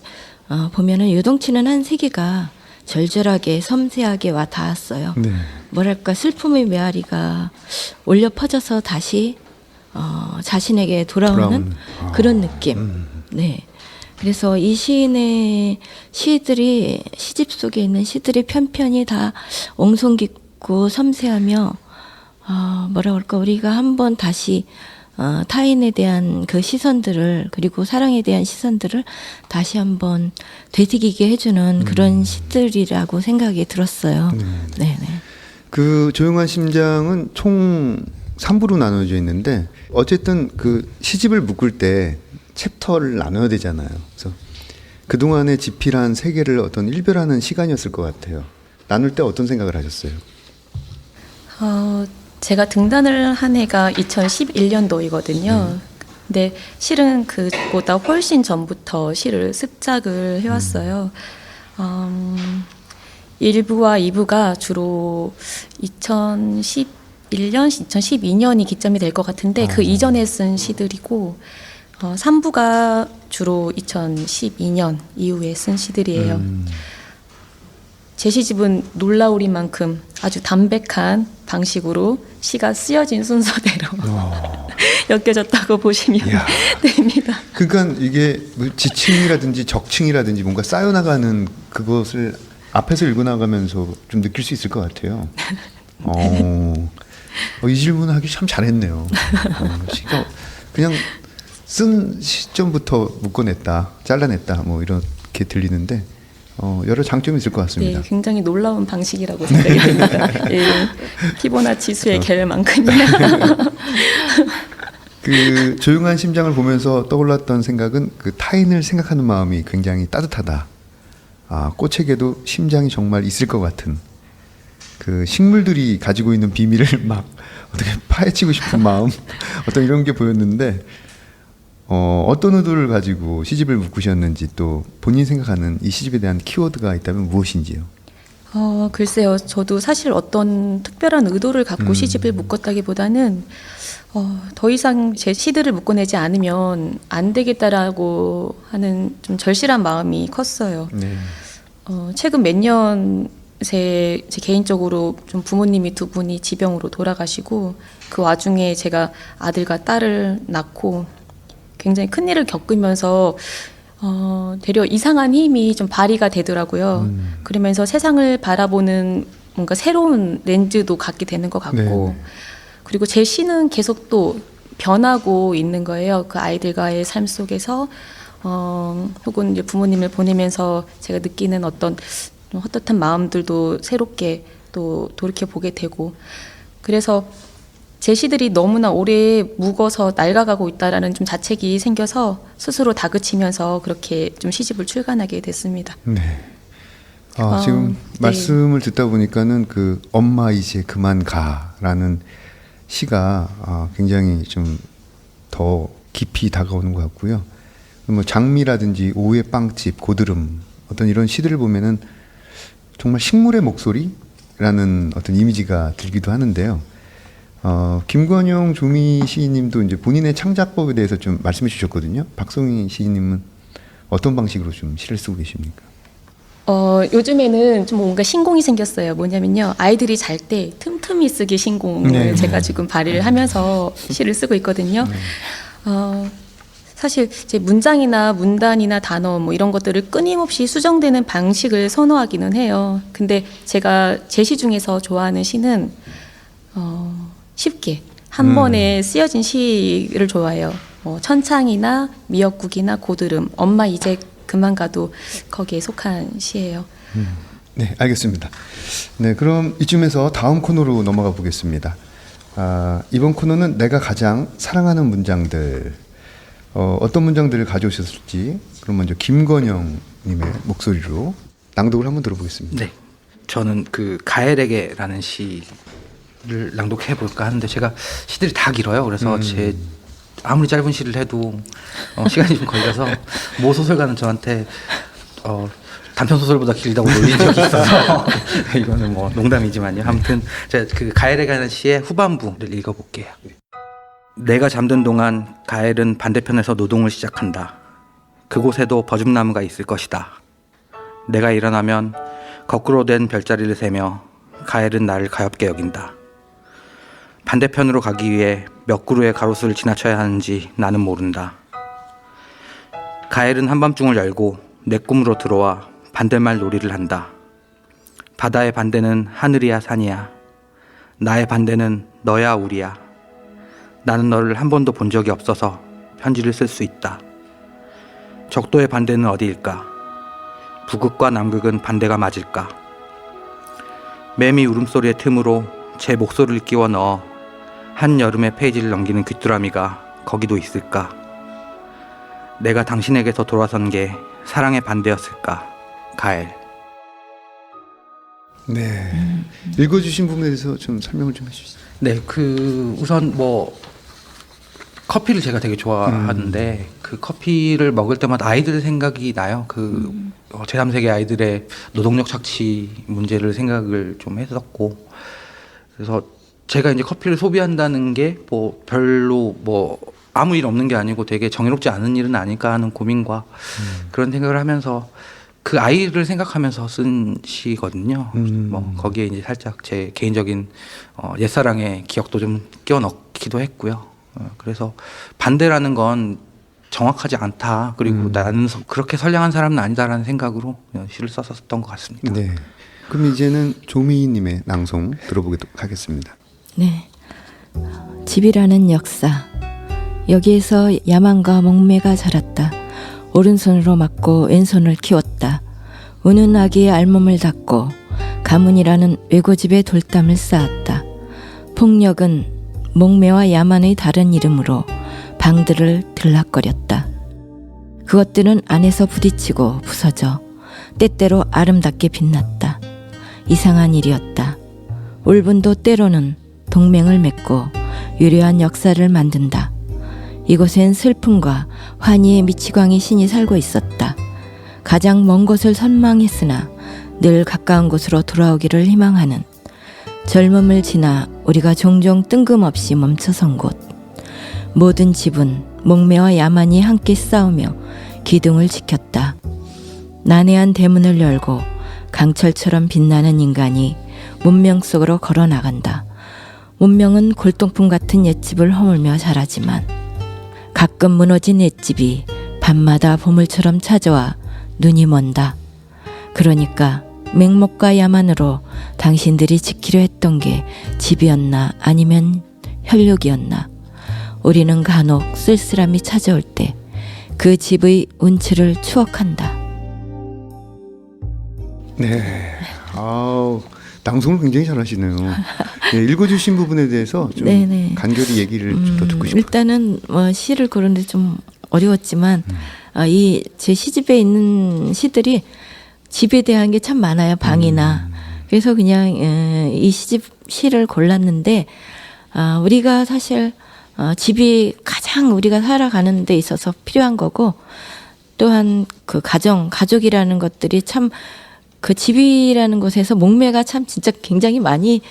보면은 요동치는 한 세계가 절절하게 섬세하게 와 닿았어요. 네. 뭐랄까 슬픔의 메아리가 올려 퍼져서 다시 자신에게 돌아오는 그런 느낌. 네. 그래서 이 시인의 시들이 시집 속에 있는 시들이 편편히 다 옹송 깊고 섬세하며 뭐라 그럴까 우리가 한번 다시 타인에 대한 그 시선들을 그리고 사랑에 대한 시선들을 다시 한번 되새기게 해주는 그런 시들이라고 생각이 들었어요. 네. 그 조용한 심장은 총 3부로 나눠져 있는데 어쨌든 그 시집을 묶을 때 챕터를 나눠야 되잖아요. 그래서 그동안의 지필한 세계를 어떤 일별하는 시간이었을 것 같아요. 나눌 때 어떤 생각을 하셨어요? 제가 등단을 한 해가 2011년도이거든요. 근데 실은 그보다 훨씬 전부터 시를 습작을 해왔어요. 1부와 2부가 주로 2011년, 2012년이 기점이 될 것 같은데 그 이전에 쓴 시들이고 3부가 주로 2012년 이후에 쓴 시들이에요. 제 시집은 놀라우리만큼 아주 담백한 방식으로 시가 쓰여진 순서대로 엮여졌다고 보시면 됩니다. 그러니까 이게 뭐 지층이라든지 적층이라든지 뭔가 쌓여나가는 그것을 앞에서 읽어나가면서 좀 느낄 수 있을 것 같아요. 이 질문하기 참 잘했네요. 시가 그냥 쓴 시점부터 묶어냈다, 잘라냈다, 뭐 이렇게 들리는데 여러 장점이 있을 것 같습니다. 네, 굉장히 놀라운 방식이라고 생각이 듭니다. 예, 피보나치수의 갤만큼이나. 그 조용한 심장을 보면서 떠올랐던 생각은 그 타인을 생각하는 마음이 굉장히 따뜻하다. 꽃에게도 심장이 정말 있을 것 같은 그 식물들이 가지고 있는 비밀을 막 어떻게 파헤치고 싶은 마음 어떤 이런 게 보였는데 어떤 의도를 가지고 시집을 묶으셨는지 또 본인이 생각하는 이 시집에 대한 키워드가 있다면 무엇인지요? 글쎄요. 저도 사실 어떤 특별한 의도를 갖고 시집을 묶었다기보다는 더 이상 제 시들을 묶어내지 않으면 안 되겠다라고 하는 좀 절실한 마음이 컸어요. 네. 최근 몇 년 새 제 개인적으로 좀 부모님이 두 분이 지병으로 돌아가시고 그 와중에 제가 아들과 딸을 낳고 굉장히 큰 일을 겪으면서 되려 이상한 힘이 좀 발휘가 되더라고요. 그러면서 세상을 바라보는 뭔가 새로운 렌즈도 갖게 되는 것 같고 네. 그리고 제 시는 계속 또 변하고 있는 거예요. 그 아이들과의 삶 속에서 혹은 이제 부모님을 보내면서 제가 느끼는 어떤 좀 헛헛한 마음들도 새롭게 또 돌이켜 보게 되고 그래서 제 시들이 너무나 오래 묵어서 낡아가고 있다라는 좀 자책이 생겨서 스스로 다그치면서 그렇게 좀 시집을 출간하게 됐습니다. 네. 지금 네. 말씀을 듣다 보니까는 그 엄마 이제 그만 가라는 시가 굉장히 좀 더 깊이 다가오는 것 같고요. 뭐 장미라든지 오후의 빵집, 고드름 어떤 이런 시들을 보면은 정말 식물의 목소리라는 어떤 이미지가 들기도 하는데요. 김건영 조미 시인님도 이제 본인의 창작법에 대해서 좀 말씀해 주셨거든요. 박송희 시인님은 어떤 방식으로 좀 시를 쓰고 계십니까? 요즘에는 좀 뭔가 신공이 생겼어요. 뭐냐면요. 아이들이 잘 때 틈틈이 쓰기 신공을 네. 제가 지금 발휘를 하면서 시를 쓰고 있거든요. 사실 제 문장이나 문단이나 단어 뭐 이런 것들을 끊임없이 수정되는 방식을 선호하기는 해요. 근데 제가 제 시 중에서 좋아하는 시는 쉽게 한 번에 쓰여진 시를 좋아해요. 뭐 천창이나 미역국이나 고드름, 엄마 이제 그만 가도 거기에 속한 시예요. 네, 알겠습니다. 네, 그럼 이쯤에서 다음 코너로 넘어가 보겠습니다. 이번 코너는 내가 가장 사랑하는 문장들. 어떤 문장들을 가져오셨을지 그럼 먼저 김건영님의 목소리로 낭독을 한번 들어보겠습니다. 네, 저는 그 가엘에게라는 시를 낭독해 볼까 하는데 제가 시들이 다 길어요. 그래서 제 아무리 짧은 시를 해도 시간이 좀 걸려서 모 소설가는 저한테 단편 소설보다 길다고 놀린 적이 있어서 이거는 뭐 농담이지만요. 아무튼 제가 그 가엘에게라는 시의 후반부를 읽어볼게요. 내가 잠든 동안 가엘은 반대편에서 노동을 시작한다. 그곳에도 버즘나무가 있을 것이다. 내가 일어나면 거꾸로 된 별자리를 세며 가엘은 나를 가엾게 여긴다. 반대편으로 가기 위해 몇 그루의 가로수를 지나쳐야 하는지 나는 모른다. 가엘은 한밤중을 열고 내 꿈으로 들어와 반대말 놀이를 한다. 바다의 반대는 하늘이야 산이야. 나의 반대는 너야 우리야. 나는 너를 한 번도 본 적이 없어서 편지를 쓸 수 있다. 적도의 반대는 어디일까? 북극과 남극은 반대가 맞을까? 매미 울음소리의 틈으로 제 목소리를 끼워 넣어 한여름의 페이지를 넘기는 귀뚜라미가 거기도 있을까? 내가 당신에게서 돌아선 게 사랑의 반대였을까? 가엘. 네, 읽어주신 부분에 대해서 좀 설명을 좀 해주시죠. 네, 우선 뭐 커피를 제가 되게 좋아하는데 그 커피를 먹을 때마다 아이들 생각이 나요. 제3세계 아이들의 노동력 착취 문제를 생각을 좀 했었고, 그래서 제가 이제 커피를 소비한다는 게 뭐 별로 뭐 아무 일 없는 게 아니고 되게 정의롭지 않은 일은 아닐까 하는 고민과 그런 생각을 하면서 그 아이를 생각하면서 쓴 시거든요. 뭐 거기에 이제 살짝 제 개인적인 옛사랑의 기억도 좀 끼워 넣기도 했고요. 그래서 반대라는 건 정확하지 않다. 그리고 나는 그렇게 선량한 사람은 아니다라는 생각으로 시를 썼었던 것 같습니다. 네, 그럼 이제는 조미희님의 낭송 들어보도록 하겠습니다. 네. 집이라는 역사. 여기에서 야만과 목매가 자랐다. 오른손으로 맞고 왼손을 키웠다. 우는 아기의 알몸을 닦고 가문이라는 외고집에 돌담을 쌓았다. 폭력은 목매와 야만의 다른 이름으로 방들을 들락거렸다. 그것들은 안에서 부딪히고 부서져 때때로 아름답게 빛났다. 이상한 일이었다. 울분도 때로는 동맹을 맺고 유려한 역사를 만든다. 이곳엔 슬픔과 환희의 미치광이 신이 살고 있었다. 가장 먼 곳을 선망했으나 늘 가까운 곳으로 돌아오기를 희망하는 젊음을 지나 우리가 종종 뜬금없이 멈춰선 곳. 모든 집은 목매와 야만이 함께 싸우며 기둥을 지켰다. 난해한 대문을 열고 강철처럼 빛나는 인간이 문명 속으로 걸어나간다. 문명은 골동품 같은 옛집을 허물며 자라지만 가끔 무너진 옛집이 밤마다 보물처럼 찾아와 눈이 먼다. 그러니까 맹목과 야만으로 당신들이 지키려 했던 게 집이었나 아니면 혈육이었나. 우리는 간혹 쓸쓸함이 찾아올 때 그 집의 운치를 추억한다. 네. 아우, 낭송을 굉장히 잘하시네요. 네, 읽어주신 부분에 대해서 좀 네네. 간결히 얘기를 좀 더 듣고 싶어요. 일단은 시를 고르는데 좀 어려웠지만 이 제 시집에 있는 시들이 집에 대한 게 참 많아요. 방이나. 그래서 그냥 이 시집 시를 골랐는데 우리가 사실 집이 가장 우리가 살아가는 데 있어서 필요한 거고 또한 그 가족이라는 것들이 참 그 집이라는 곳에서 목매가 참 진짜 굉장히 많이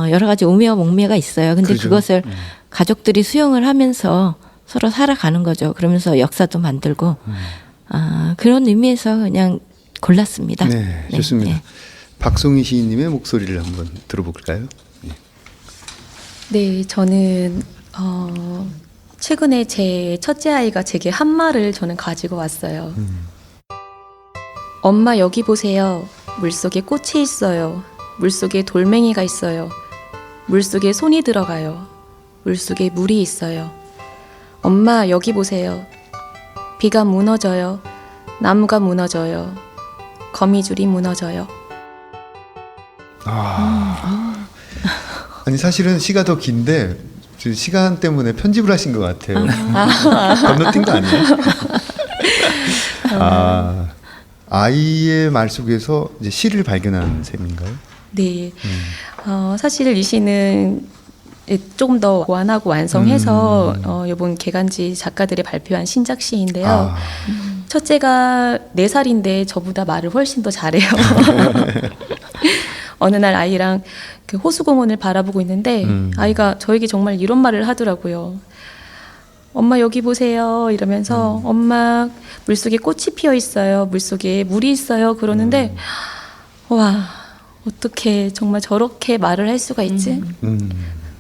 여러 가지 우매와 목매가 있어요. 근데 그렇죠. 그것을 가족들이 수용을 하면서 서로 살아가는 거죠. 그러면서 역사도 만들고 그런 의미에서 그냥 골랐습니다. 네, 좋습니다. 네. 박송희 시인님의 목소리를 한번 들어볼까요? 네. 네, 저는 최근에 제 첫째 아이가 제게 한 말을 저는 가지고 왔어요. 엄마 여기 보세요. 물속에 꽃이 있어요. 물속에 돌멩이가 있어요. 물속에 손이 들어가요. 물속에 물이 있어요. 엄마 여기 보세요. 비가 무너져요. 나무가 무너져요. 거미줄이 무너져요. 아니 사실은 시가 더 긴데 지금 시간 때문에 편집을 하신 것 같아요. 건너뛴 거 아니에요? 아이의 말 속에서 이제 시를 발견한 셈인가요? 네. 사실 이 시는 조금 더 보완하고 완성해서 이번 개간지 작가들이 발표한 신작 시인데요. 첫째가 4살인데 저보다 말을 훨씬 더 잘해요. 어느 날 아이랑 그 호수공원을 바라보고 있는데 아이가 저에게 정말 이런 말을 하더라고요. 엄마 여기 보세요 이러면서 엄마 물속에 꽃이 피어 있어요. 물속에 물이 있어요. 그러는데 와 어떻게 정말 저렇게 말을 할 수가 있지?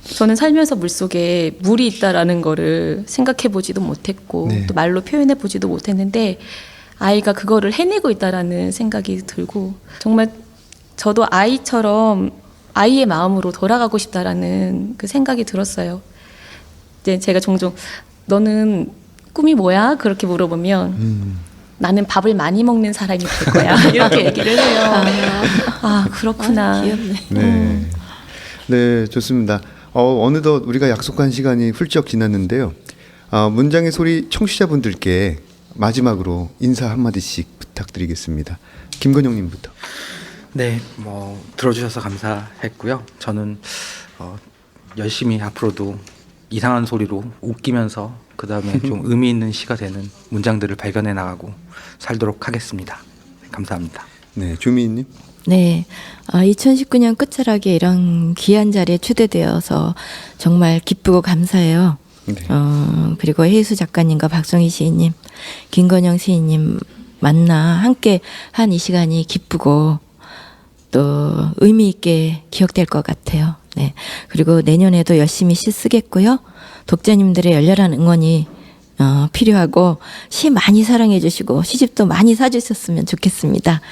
저는 살면서 물속에 물이 있다라는 거를 생각해 보지도 못했고 네. 또 말로 표현해 보지도 못했는데 아이가 그거를 해내고 있다라는 생각이 들고 정말 저도 아이처럼 아이의 마음으로 돌아가고 싶다라는 그 생각이 들었어요. 이제 제가 종종 너는 꿈이 뭐야? 그렇게 물어보면 나는 밥을 많이 먹는 사람이 될 거야. 이렇게 얘기를 해요. 그렇구나. 귀엽네. 네, 네 좋습니다. 어느덧 우리가 약속한 시간이 훌쩍 지났는데요. 문장의 소리 청취자분들께 마지막으로 인사 한마디씩 부탁드리겠습니다. 김건영님부터. 네, 들어주셔서 감사했고요. 저는 열심히 앞으로도 이상한 소리로 웃기면서 그 다음에 좀 의미 있는 시가 되는 문장들을 발견해 나가고 살도록 하겠습니다. 감사합니다. 네, 조미희님. 네, 2019년 끝자락에 이런 귀한 자리에 초대되어서 정말 기쁘고 감사해요. 네. 그리고 해수 작가님과 박송희 시인님, 김건영 시인님 만나 함께 한 이 시간이 기쁘고 또 의미 있게 기억될 것 같아요. 네. 그리고 내년에도 열심히 시 쓰겠고요. 독자님들의 열렬한 응원이 필요하고 시 많이 사랑해 주시고 시집도 많이 사주셨으면 좋겠습니다.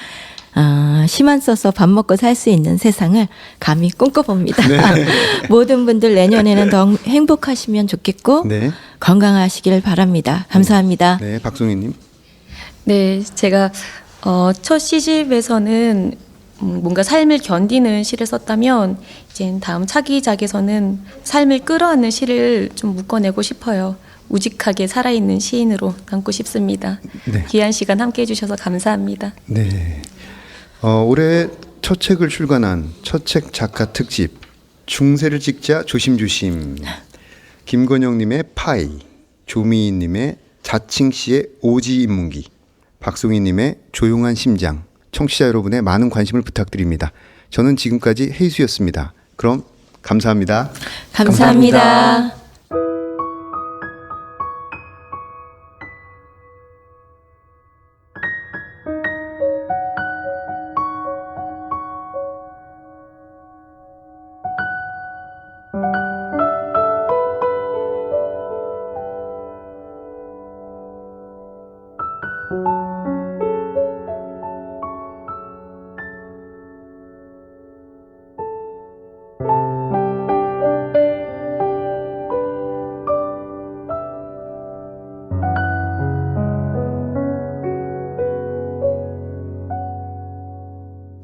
시만 써서 밥 먹고 살 수 있는 세상을 감히 꿈꿔봅니다. 네. 모든 분들 내년에는 더 행복하시면 좋겠고 네. 건강하시길 바랍니다. 감사합니다. 네, 박송희님. 네, 제가 첫 시집에서는 뭔가 삶을 견디는 시를 썼다면 이제 다음 차기작에서는 삶을 끌어안는 시를 좀 묶어내고 싶어요. 우직하게 살아있는 시인으로 남고 싶습니다. 네. 귀한 시간 함께 해주셔서 감사합니다. 네. 올해 첫 책을 출간한 첫 책 작가 특집 중세를 찍자 조심조심. 김건영님의 파이, 조미희님의 자칭 씨의 오지 인문기, 박송희님의 조용한 심장, 청취자 여러분의 많은 관심을 부탁드립니다. 저는 지금까지 헤이수였습니다. 그럼 감사합니다. 감사합니다.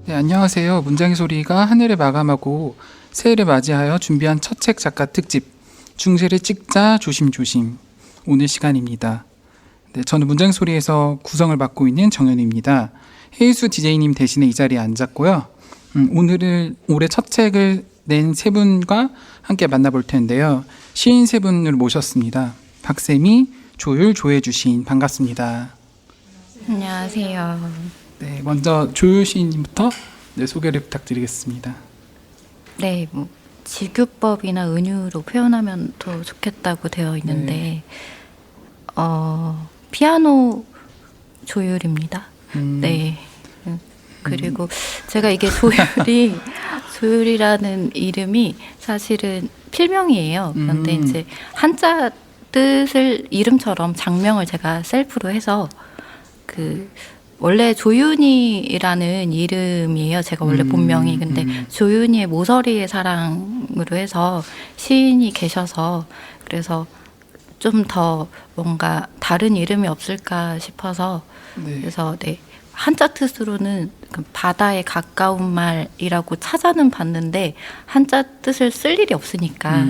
네, 안녕하세요. 문장의 소리가 한 해를 마감하고 새해를 맞이하여 준비한 첫 책 작가 특집 중세를 찍자 조심조심 오늘 시간입니다. 네, 저는 문장의 소리에서 구성을 맡고 있는 정현입니다. 헤이수 DJ님 대신에 이 자리에 앉았고요. 오늘은 올해 첫 책을 낸 세 분과 함께 만나볼 텐데요. 시인 세 분을 모셨습니다. 박세미, 조율, 조혜주 시인 반갑습니다. 안녕하세요. 네, 먼저 조율 시인님부터 네, 소개를 부탁드리겠습니다. 네, 뭐 직유법이나 은유로 표현하면 더 좋겠다고 되어 있는데, 피아노 조율입니다. 네. 그리고 제가 이게 조율이라는 이름이 사실은 필명이에요. 그런데 이제 한자 뜻을 이름처럼 장명을 제가 셀프로 해서 원래 조윤희라는 이름이에요. 제가 원래 본명이. 근데 조윤희의 모서리의 사랑으로 해서 시인이 계셔서 그래서 좀 더 뭔가 다른 이름이 없을까 싶어서 그래서 네. 한자 뜻으로는 바다에 가까운 말이라고 찾아는 봤는데 한자 뜻을 쓸 일이 없으니까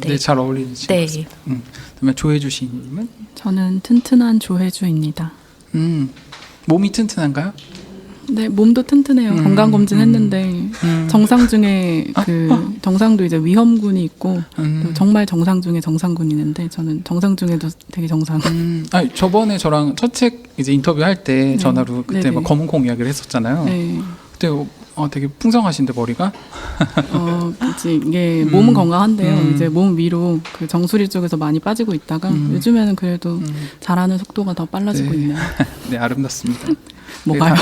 네, 잘 어울리시는 것 같습니다. 그러면 조혜주 시인님은? 저는 튼튼한 조혜주입니다. 몸이 튼튼한가요? 네, 몸도 튼튼해요. 건강 검진 했는데 정상 중에 정상도 이제 위험군이 있고 또 정말 정상 중에 정상군이 있는데 저는 정상 중에도 되게 정상. 아니, 저번에 저랑 첫 책 이제 인터뷰 할 때 전화로 그때 막 검은콩 이야기를 했었잖아요. 네. 그때 되게 풍성하신데 머리가? 그치. 이게 몸은 건강한데요. 이제 몸 위로 그 정수리 쪽에서 많이 빠지고 있다가 요즘에는 그래도 자라는 속도가 더 빨라지고 네. 있네요. 네, 아름답습니다. 뭐가요?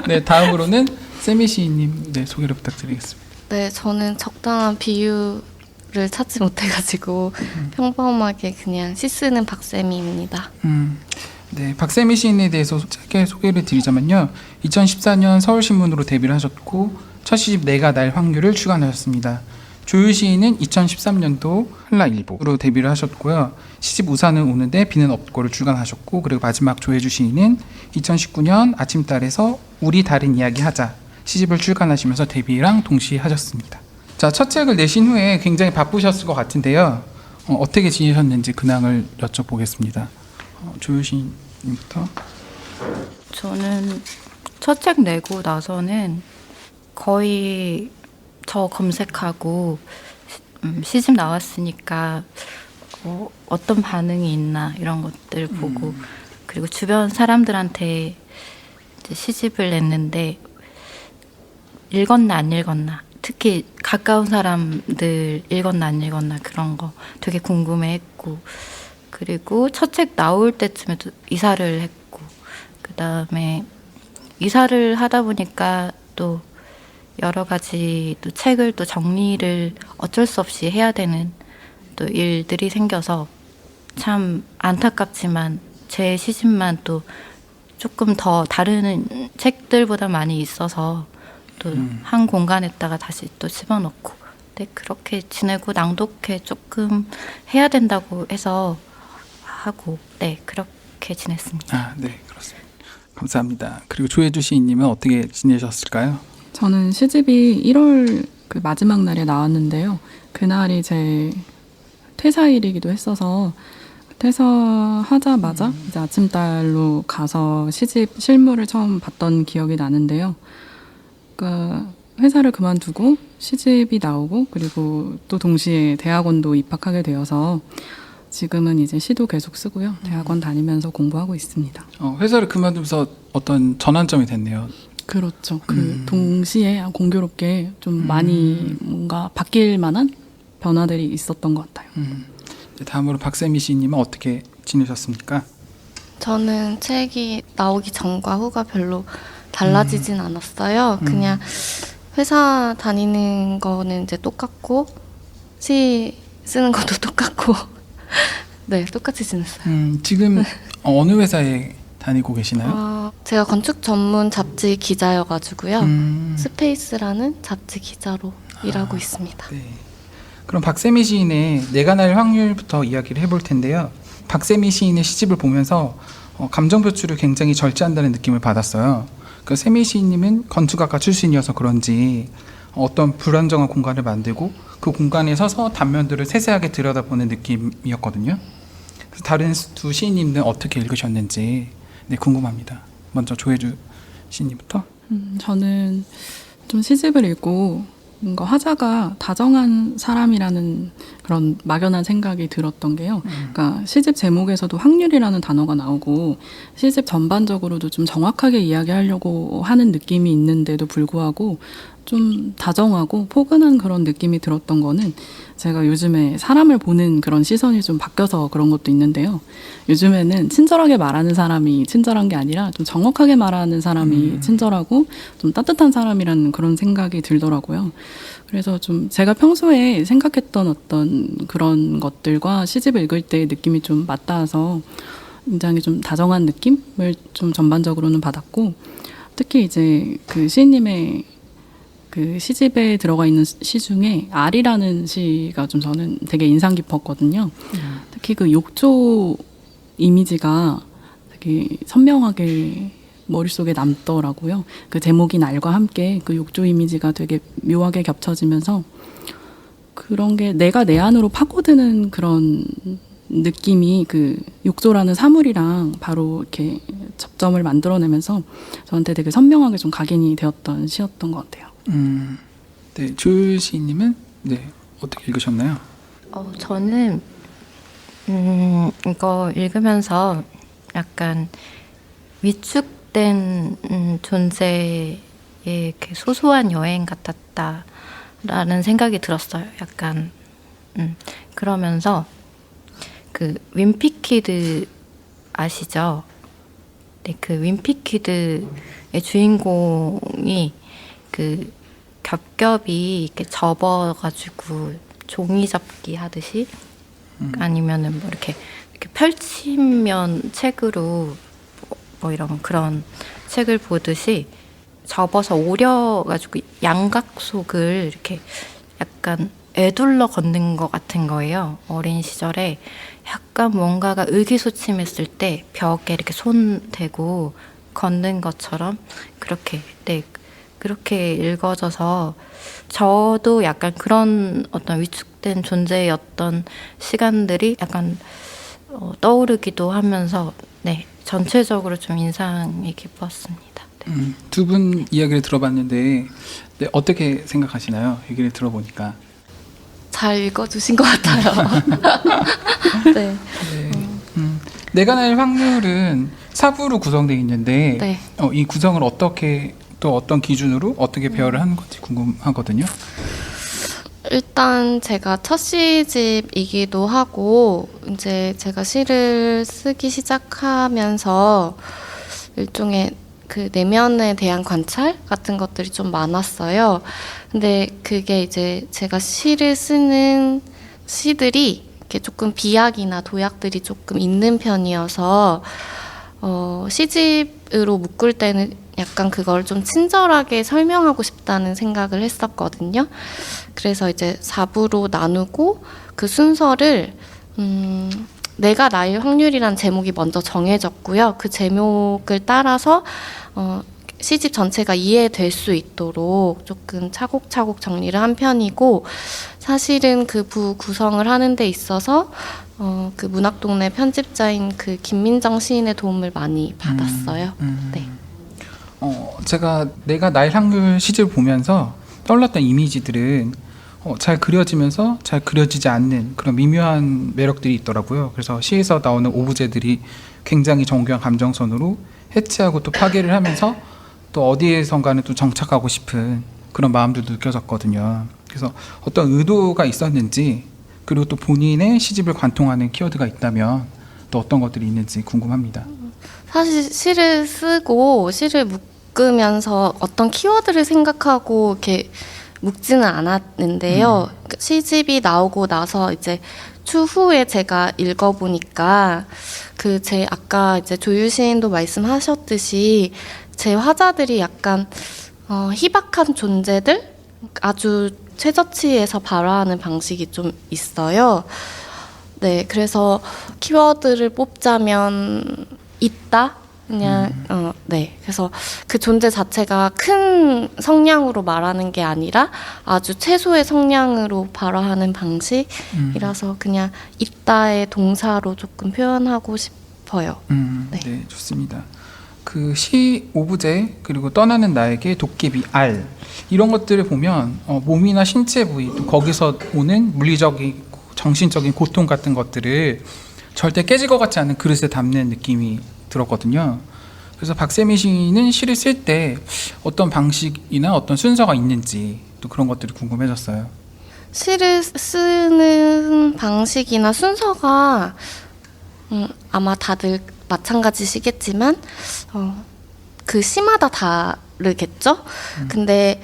네, 다음으로는 세미 시인님 네, 소개를 부탁드리겠습니다. 네, 저는 적당한 비유를 찾지 못해가지고 평범하게 그냥 시 쓰는 박세미입니다. 네, 박세미 시인에 대해서 짧게 소개를 드리자면요. 2014년 서울신문으로 데뷔를 하셨고 첫 시집 내가 날 확률을 출간하셨습니다. 조율 시인은 2013년도 한라일보로 데뷔를 하셨고요. 시집 우산은 오는데 비는 없고를 출간하셨고 그리고 마지막 조혜주 시인은 2019년 아침달에서 우리 다른 이야기 하자 시집을 출간하시면서 데뷔랑 동시에 하셨습니다. 자, 첫 책을 내신 후에 굉장히 바쁘셨을 것 같은데요. 어떻게 지내셨는지 근황을 여쭤보겠습니다. 조율 시인님부터. 저는 첫 책 내고 나서는 거의 저 검색하고 시집 나왔으니까 어떤 반응이 있나 이런 것들 보고 그리고 주변 사람들한테 이제 시집을 냈는데 읽었나 안 읽었나 특히 가까운 사람들 읽었나 안 읽었나 그런 거 되게 궁금해했고 그리고 첫 책 나올 때쯤에도 이사를 했고 그다음에 이사를 하다 보니까 또 여러 가지 또 책을 또 정리를 어쩔 수 없이 해야 되는 또 일들이 생겨서 참 안타깝지만 제 시집만 또 조금 더 다른 책들보다 많이 있어서 또 한 공간에다가 다시 또 집어넣고 네, 그렇게 지내고 낭독회 조금 해야 된다고 해서 하고 네 그렇게 지냈습니다. 아, 네, 그렇습니다. 감사합니다. 그리고 조혜주 시인님은 어떻게 지내셨을까요? 저는 시집이 1월 그 마지막 날에 나왔는데요. 그날이 제 퇴사일이기도 했어서 퇴사하자마자 이제 아침달로 가서 시집 실물을 처음 봤던 기억이 나는데요. 그러니까 회사를 그만두고 시집이 나오고 그리고 또 동시에 대학원도 입학하게 되어서 지금은 이제 시도 계속 쓰고요. 대학원 다니면서 공부하고 있습니다. 회사를 그만두면서 어떤 전환점이 됐네요. 그렇죠. 동시에 공교롭게 좀 많이 뭔가 바뀔 만한 변화들이 있었던 것 같아요. 다음으로 박세미 씨님은 어떻게 지내셨습니까? 저는 책이 나오기 전과 후가 별로 달라지진 않았어요. 그냥 회사 다니는 거는 이제 똑같고 시 쓰는 것도 똑같고 네, 똑같이 지냈어요. 지금 어느 회사에 다니고 계시나요? 제가 건축 전문 잡지 기자여가지고요. 스페이스라는 잡지 기자로 일하고 있습니다. 네. 그럼 박세미 시인의 내가 날 확률부터 이야기를 해볼 텐데요. 박세미 시인의 시집을 보면서 감정 표출을 굉장히 절제한다는 느낌을 받았어요. 그 세미 시인님은 건축학과 출신이어서 그런지 어떤 불안정한 공간을 만들고 그 공간에 서서 단면들을 세세하게 들여다보는 느낌이었거든요. 그래서 다른 두 시인님은 어떻게 읽으셨는지 궁금합니다. 먼저 조혜주 시인님부터. 저는 좀 시집을 읽고 뭔가 화자가 다정한 사람이라는 그런 막연한 생각이 들었던 게요. 그러니까 시집 제목에서도 확률이라는 단어가 나오고 시집 전반적으로도 좀 정확하게 이야기하려고 하는 느낌이 있는데도 불구하고 좀 다정하고 포근한 그런 느낌이 들었던 거는 제가 요즘에 사람을 보는 그런 시선이 좀 바뀌어서 그런 것도 있는데요. 요즘에는 친절하게 말하는 사람이 친절한 게 아니라 좀 정확하게 말하는 사람이 친절하고 좀 따뜻한 사람이라는 그런 생각이 들더라고요. 그래서 좀 제가 평소에 생각했던 어떤 그런 것들과 시집을 읽을 때의 느낌이 좀 맞닿아서 굉장히 좀 다정한 느낌을 좀 전반적으로는 받았고, 특히 이제 그 시인님의 그 시집에 들어가 있는 시 중에 알이라는 시가 좀 저는 되게 인상 깊었거든요. 특히 그 욕조 이미지가 되게 선명하게 머릿속에 남더라고요. 그 제목인 알과 함께 그 욕조 이미지가 되게 묘하게 겹쳐지면서 그런 게 내가 내 안으로 파고드는 그런 느낌이 그 욕조라는 사물이랑 바로 이렇게 접점을 만들어내면서 저한테 되게 선명하게 좀 각인이 되었던 시였던 것 같아요. 네, 조율 시인님은 어떻게 읽으셨나요? 저는 이거 읽으면서 약간 위축된 존재의 이렇게 소소한 여행 같았다라는 생각이 들었어요. 약간 그러면서 그 윈피키드 아시죠? 네, 그 윈피키드의 주인공이 그 겹겹이 이렇게 접어가지고 종이 접기 하듯이 아니면은 뭐 이렇게 펼치면 책으로 뭐 이런 그런 책을 보듯이 접어서 오려가지고 양각속을 이렇게 약간 애둘러 걷는 것 같은 거예요. 어린 시절에 약간 뭔가가 의기소침했을 때 벽에 이렇게 손 대고 걷는 것처럼 그렇게 그렇게 읽어져서 저도 약간 그런 어떤 위축된 존재였던 시간들이 약간 떠오르기도 하면서 전체적으로 좀 인상이 깊었습니다. 두 분 이야기를 들어봤는데 어떻게 생각하시나요? 얘기를 들어보니까. 잘 읽어주신 것 같아요. 네. 내가 날 확률은 4부로 구성되어 있는데 네. 이 구성을 어떻게 또 어떤 기준으로 어떻게 배열을 하는 건지 궁금하거든요. 일단 제가 첫 시집이기도 하고 이제 제가 시를 쓰기 시작하면서 일종의 그 내면에 대한 관찰 같은 것들이 좀 많았어요. 근데 그게 이제 제가 시를 쓰는 시들이 이렇게 조금 비약이나 도약들이 조금 있는 편이어서 시집으로 묶을 때는 약간 그걸 좀 친절하게 설명하고 싶다는 생각을 했었거든요. 그래서 이제 4부로 나누고 그 순서를 내가 나일 확률이란 제목이 먼저 정해졌고요. 그 제목을 따라서 시집 전체가 이해될 수 있도록 조금 차곡차곡 정리를 한 편이고, 사실은 그 구성을 하는 데 있어서 그 문학동네 편집자인 그 김민정 시인의 도움을 많이 받았어요. 네. 제가 내가 날 확률 시집을 보면서 떠올랐던 이미지들은 잘 그려지면서 잘 그려지지 않는 그런 미묘한 매력들이 있더라고요. 그래서 시에서 나오는 오브제들이 굉장히 정교한 감정선으로 해체하고 또 파괴를 하면서 또 어디에선가는 또 정착하고 싶은 그런 마음도 느껴졌거든요. 그래서 어떤 의도가 있었는지, 그리고 또 본인의 시집을 관통하는 키워드가 있다면 또 어떤 것들이 있는지 궁금합니다. 사실 시를 쓰고 시를 묶으면서 어떤 키워드를 생각하고 이렇게 묶지는 않았는데요. 시집이 나오고 나서 이제 추후에 제가 읽어보니까 제 아까 이제 조유 시인도 말씀하셨듯이 제 화자들이 약간 희박한 존재들, 아주 최저치에서 발화하는 방식이 좀 있어요. 네, 그래서 키워드를 뽑자면 있다. 그냥 네, 그래서 그 존재 자체가 큰 성량으로 말하는 게 아니라 아주 최소의 성량으로 발화하는 방식이라서 그냥 있다의 동사로 조금 표현하고 싶어요. 네. 네. 좋습니다. 그 시 오브제, 그리고 떠나는 나에게 도깨비 알, 이런 것들을 보면 몸이나 신체 부위, 또 거기서 오는 물리적인 정신적인 고통 같은 것들을 절대 깨질 것 같지 않은 그릇에 담는 느낌이 들었거든요. 그래서 박세미 시인은 시를 쓸 때 어떤 방식이나 어떤 순서가 있는지 또 그런 것들이 궁금해졌어요. 시를 쓰는 방식이나 순서가 아마 다들 마찬가지시겠지만 그 시마다 다르겠죠? 근데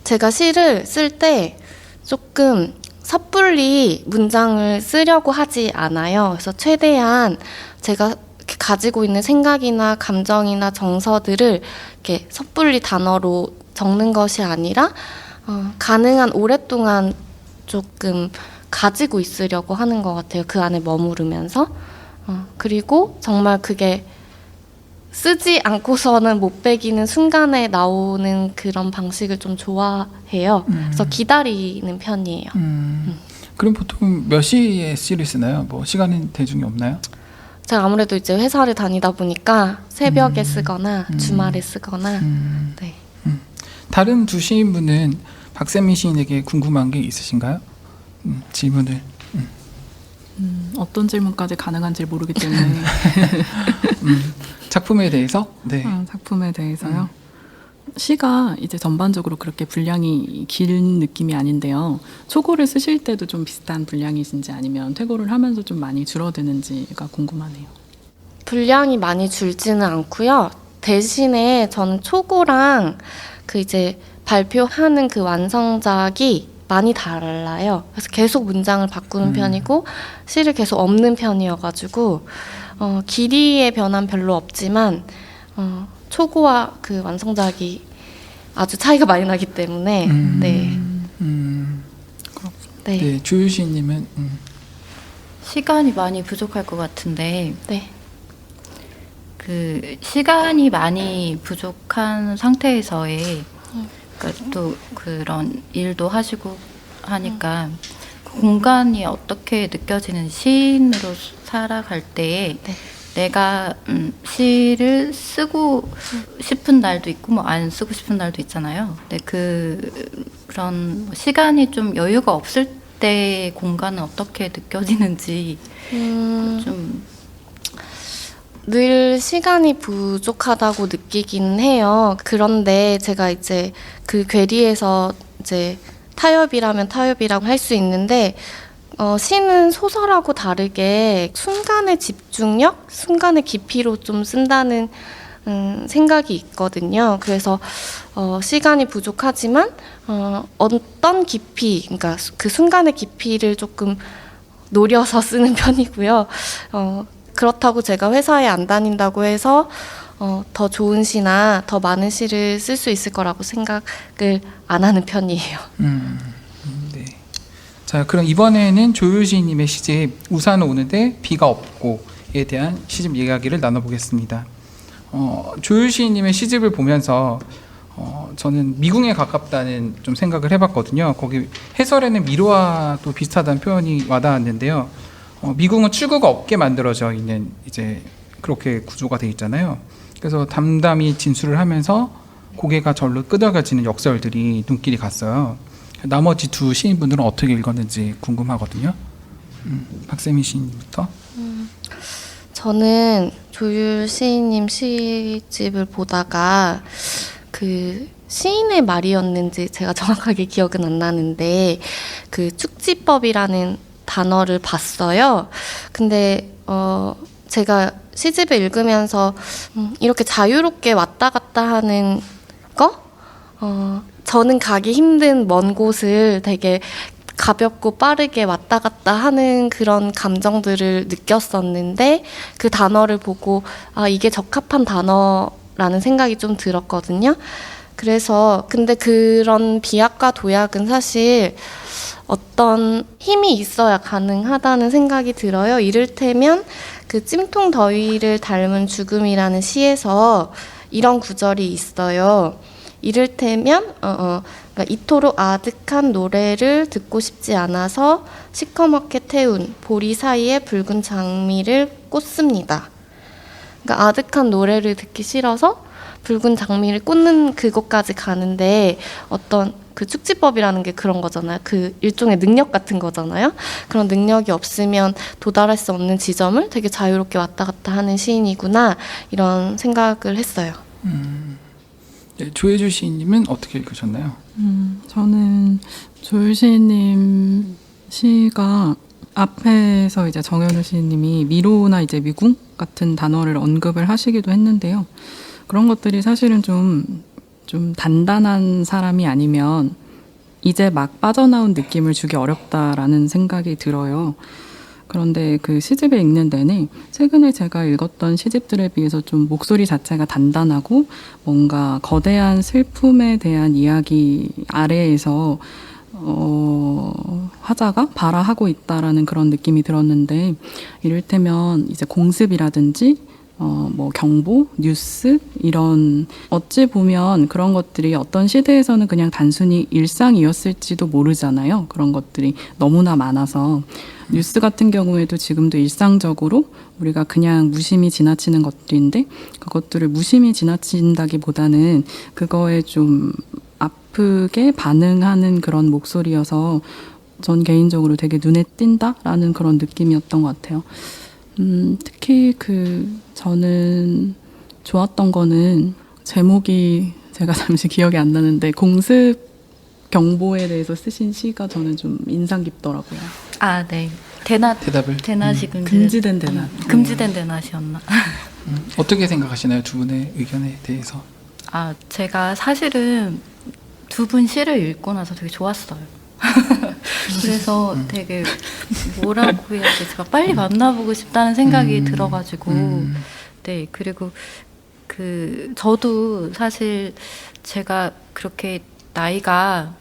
제가 시를 쓸 때 조금 섣불리 문장을 쓰려고 하지 않아요. 그래서 최대한 제가 가지고 있는 생각이나 감정이나 정서들을 이렇게 섣불리 단어로 적는 것이 아니라 가능한 오랫동안 조금 가지고 있으려고 하는 것 같아요. 그 안에 머무르면서. 그리고 정말 그게 쓰지 않고서는 못 배기는 순간에 나오는 그런 방식을 좀 좋아해요. 그래서 기다리는 편이에요. 그럼 보통 몇 시에 시를 쓰나요? 뭐 시간은 대중이 없나요? 제가 아무래도 이제 회사를 다니다 보니까 새벽에 쓰거나 주말에 쓰거나 네. 다른 두 시인분은 박세미 시인에게 궁금한 게 있으신가요? 질문을. 어떤 질문까지 가능한지 모르기 때문에 작품에 대해서? 네. 작품에 대해서요. 시가 이제 전반적으로 그렇게 분량이 긴 느낌이 아닌데요. 초고를 쓰실 때도 좀 비슷한 분량이신지 아니면 퇴고를 하면서 좀 많이 줄어드는지가 궁금하네요. 분량이 많이 줄지는 않고요. 대신에 저는 초고랑 그 이제 발표하는 그 완성작이 많이 달라요. 그래서 계속 문장을 바꾸는 편이고 시를 계속 엎는 편이어가지고 길이의 변화는 별로 없지만 초고와 그 완성작이 아주 차이가 많이 나기 때문에 네. 네. 네, 조유 시인님은 시간이 많이 부족할 것 같은데 네. 그 시간이 많이 부족한 상태에서의 그러니까 또 그런 일도 하시고 하니까 그 공간이 어떻게 느껴지는 시인으로 살아갈 때에 네. 내가 시를 쓰고 싶은 날도 있고 뭐 안 쓰고 싶은 날도 있잖아요. 근데 그런 시간이 좀 여유가 없을 때 공간은 어떻게 느껴지는지 좀 늘 시간이 부족하다고 느끼긴 해요. 그런데 제가 이제 그 괴리에서 이제 타협이라면 타협이라고 할 수 있는데 시는 소설하고 다르게 순간의 집중력, 순간의 깊이로 좀 쓴다는 생각이 있거든요. 그래서 시간이 부족하지만 어떤 깊이, 그러니까 그 순간의 깊이를 조금 노려서 쓰는 편이고요. 그렇다고 제가 회사에 안 다닌다고 해서 더 좋은 시나 더 많은 시를 쓸 수 있을 거라고 생각을 안 하는 편이에요. 네. 자, 그럼 이번에는 조유 시인님의 시집 우산은 오는데 비가 없고에 대한 시집 이야기를 나눠보겠습니다. 조유 시인님의 시집을 보면서 저는 미궁에 가깝다는 좀 생각을 해봤거든요. 거기 해설에는 미로와 또 비슷하다는 표현이 와닿았는데요. 미궁은 출구가 없게 만들어져 있는 이제 그렇게 구조가 돼 있잖아요. 그래서 담담히 진술을 하면서 고개가 절로 끄덕여지는 역설들이 눈길이 갔어요. 나머지 두 시인분들은 어떻게 읽었는지 궁금하거든요. 박세미 시인님부터. 저는 조율 시인님 시집을 보다가 그 시인의 말이었는지 제가 정확하게 기억은 안 나는데 그 축지법이라는 단어를 봤어요. 근데 제가 시집을 읽으면서 이렇게 자유롭게 왔다 갔다 하는 거? 저는 가기 힘든 먼 곳을 되게 가볍고 빠르게 왔다 갔다 하는 그런 감정들을 느꼈었는데 그 단어를 보고 아, 이게 적합한 단어라는 생각이 좀 들었거든요. 그래서 근데 그런 비약과 도약은 사실 어떤 힘이 있어야 가능하다는 생각이 들어요. 이를테면 그 찜통 더위를 닮은 죽음이라는 시에서 이런 구절이 있어요. 이를테면 그러니까 이토록 아득한 노래를 듣고 싶지 않아서 시커멓게 태운 보리 사이에 붉은 장미를 꽂습니다. 그러니까 아득한 노래를 듣기 싫어서 붉은 장미를 꽂는 그곳까지 가는데 어떤 그 축지법이라는 게 그런 거잖아요. 그 일종의 능력 같은 거잖아요. 그런 능력이 없으면 도달할 수 없는 지점을 되게 자유롭게 왔다 갔다 하는 시인이구나 이런 생각을 했어요. 네, 조혜주 시인님은 어떻게 읽으셨나요? 저는 조율 시인님 시가 앞에서 이제 정현우 시인님이 미로나 이제 미궁 같은 단어를 언급을 하시기도 했는데요. 그런 것들이 사실은 좀 단단한 사람이 아니면 이제 막 빠져나온 느낌을 주기 어렵다라는 생각이 들어요. 그런데 그 시집을 읽는 내내 최근에 제가 읽었던 시집들에 비해서 좀 목소리 자체가 단단하고 뭔가 거대한 슬픔에 대한 이야기 아래에서 화자가 발화하고 있다라는 그런 느낌이 들었는데 이를테면 이제 공습이라든지 뭐 경보, 뉴스 이런 어찌 보면 그런 것들이 어떤 시대에서는 그냥 단순히 일상이었을지도 모르잖아요. 그런 것들이 너무나 많아서 뉴스 같은 경우에도 지금도 일상적으로 우리가 그냥 무심히 지나치는 것들인데 그것들을 무심히 지나친다기보다는 그거에 좀 아프게 반응하는 그런 목소리여서 전 개인적으로 되게 눈에 띈다라는 그런 느낌이었던 것 같아요. 특히 저는 좋았던 거는 제목이 제가 잠시 기억이 안 나는데 공습 경보에 대해서 쓰신 시가 저는 좀 인상 깊더라고요. 아, 네. 대낮이 금지된 대낮. 금지된 대낮이었나? 어떻게 생각하시나요? 두 분의 의견에 대해서. 아, 제가 사실은 두 분 시를 읽고 나서 되게 좋았어요. 그래서 되게 뭐라고 해야 되지? 빨리 만나보고 싶다는 생각이 들어가지고 네, 그리고 저도 사실 제가 그렇게 나이가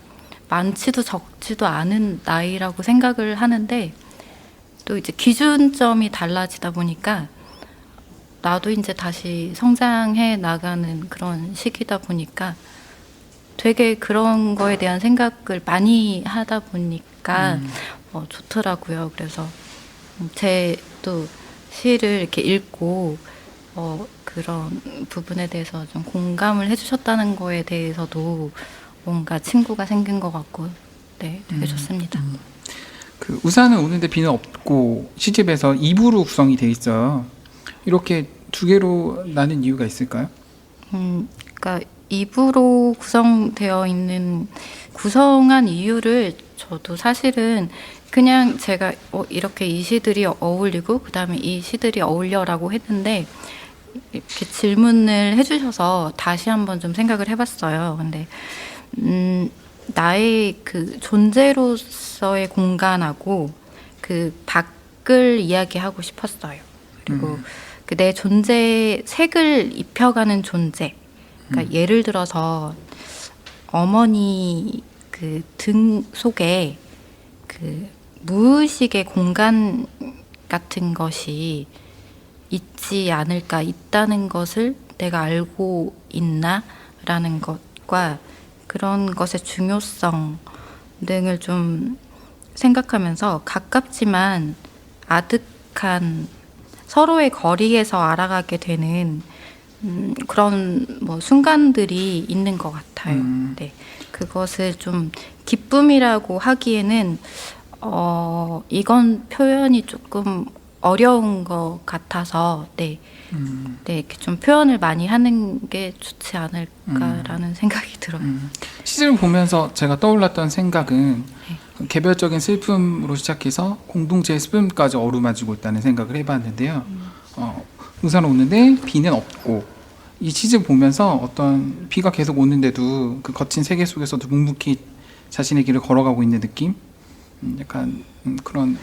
많지도 적지도 않은 나이라고 생각을 하는데 또 이제 기준점이 달라지다 보니까 나도 이제 다시 성장해 나가는 그런 시기다 보니까 되게 그런 거에 대한 생각을 많이 하다 보니까 좋더라고요. 그래서 제 또 시를 이렇게 읽고 그런 부분에 대해서 좀 공감을 해주셨다는 거에 대해서도 뭔가 친구가 생긴 것 같고 네, 되게 좋습니다. 그 우산은 오는데 비는 없고 시집에서 2부로 구성이 돼 있어요. 이렇게 두 개로 나눈 이유가 있을까요? 그러니까 2부로 구성한 이유를 저도 사실은 그냥 제가 이렇게 이 시들이 어울리고 그 다음에 이 시들이 어울려라고 했는데 이렇게 질문을 해주셔서 다시 한번 좀 생각을 해봤어요. 근데 나의 그 존재로서의 공간하고 그 밖을 이야기하고 싶었어요. 그리고 그 내 존재의 색을 입혀가는 존재. 그러니까 예를 들어서 어머니 그 등 속에 그 무의식의 공간 같은 것이 있지 않을까, 있다는 것을 내가 알고 있나라는 것과 그런 것의 중요성 등을 좀 생각하면서 가깝지만 아득한 서로의 거리에서 알아가게 되는 그런 뭐 순간들이 있는 것 같아요. 네, 그것을 좀 기쁨이라고 하기에는 이건 표현이 조금 어려운 것 같아서 네, 이렇게 좀 표현을 많이 하는 게 좋지 않을까라는 생각이 들어요. 시집을 보면서 제가 떠올랐던 생각은 개별적인 슬픔으로 시작해서 공동체의 슬픔까지 어루만지고 있다는 생각을 해봤는데요. 우산 오는데 비는 없고, 이 시집 보면서 어떤 비가 계속 오는데도 그 거친 세계 속에서도 묵묵히 자신의 길을 걸어가고 있는 느낌, 약간 그런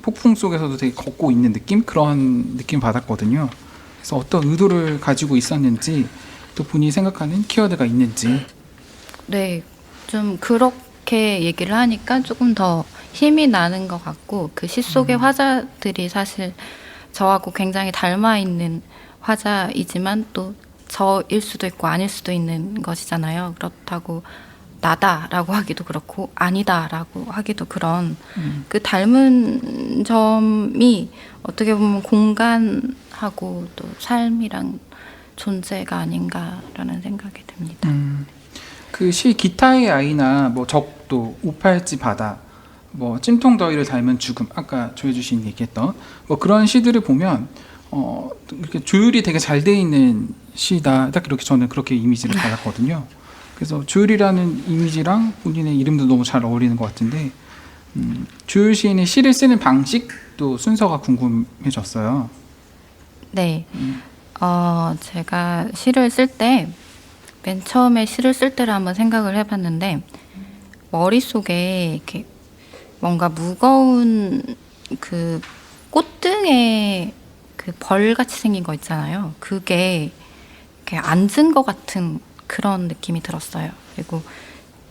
폭풍 속에서도 되게 걷고 있는 느낌, 그런 느낌 받았거든요. 그래서 어떤 의도를 가지고 있었는지, 또 본인이 생각하는 키워드가 있는지. 네, 좀 그렇게 얘기를 하니까 조금 더 힘이 나는 것 같고, 그 시 속의 화자들이 사실 저하고 굉장히 닮아 있는 화자이지만 또 저일 수도 있고 아닐 수도 있는 것이잖아요. 그렇다고 나다라고 하기도 그렇고 아니다라고 하기도 그런 그 닮은 점이 어떻게 보면 공간하고 또 삶이랑 존재가 아닌가라는 생각이 듭니다. 그 시 기타의 아이나 뭐 적도, 오팔지 바다, 뭐 찜통더위를 닮은 죽음, 아까 조혜주 시인이 얘기했던 뭐 그런 시들을 보면 이렇게 조율이 되게 잘 돼 있는 시다. 딱 이렇게 저는 그렇게 이미지를 받았거든요. 그래서 조율이라는 이미지랑 본인의 이름도 너무 잘 어울리는 것 같은데, 조율 시인의 시를 쓰는 방식도 순서가 궁금해졌어요. 네, 제가 시를 쓸 때 맨 처음에 시를 쓸 때를 한번 생각을 해봤는데 머릿속에 이렇게 뭔가 무거운 그 꽃등에 그 벌같이 생긴 거 있잖아요. 그게 이렇게 앉은 것 같은 그런 느낌이 들었어요. 그리고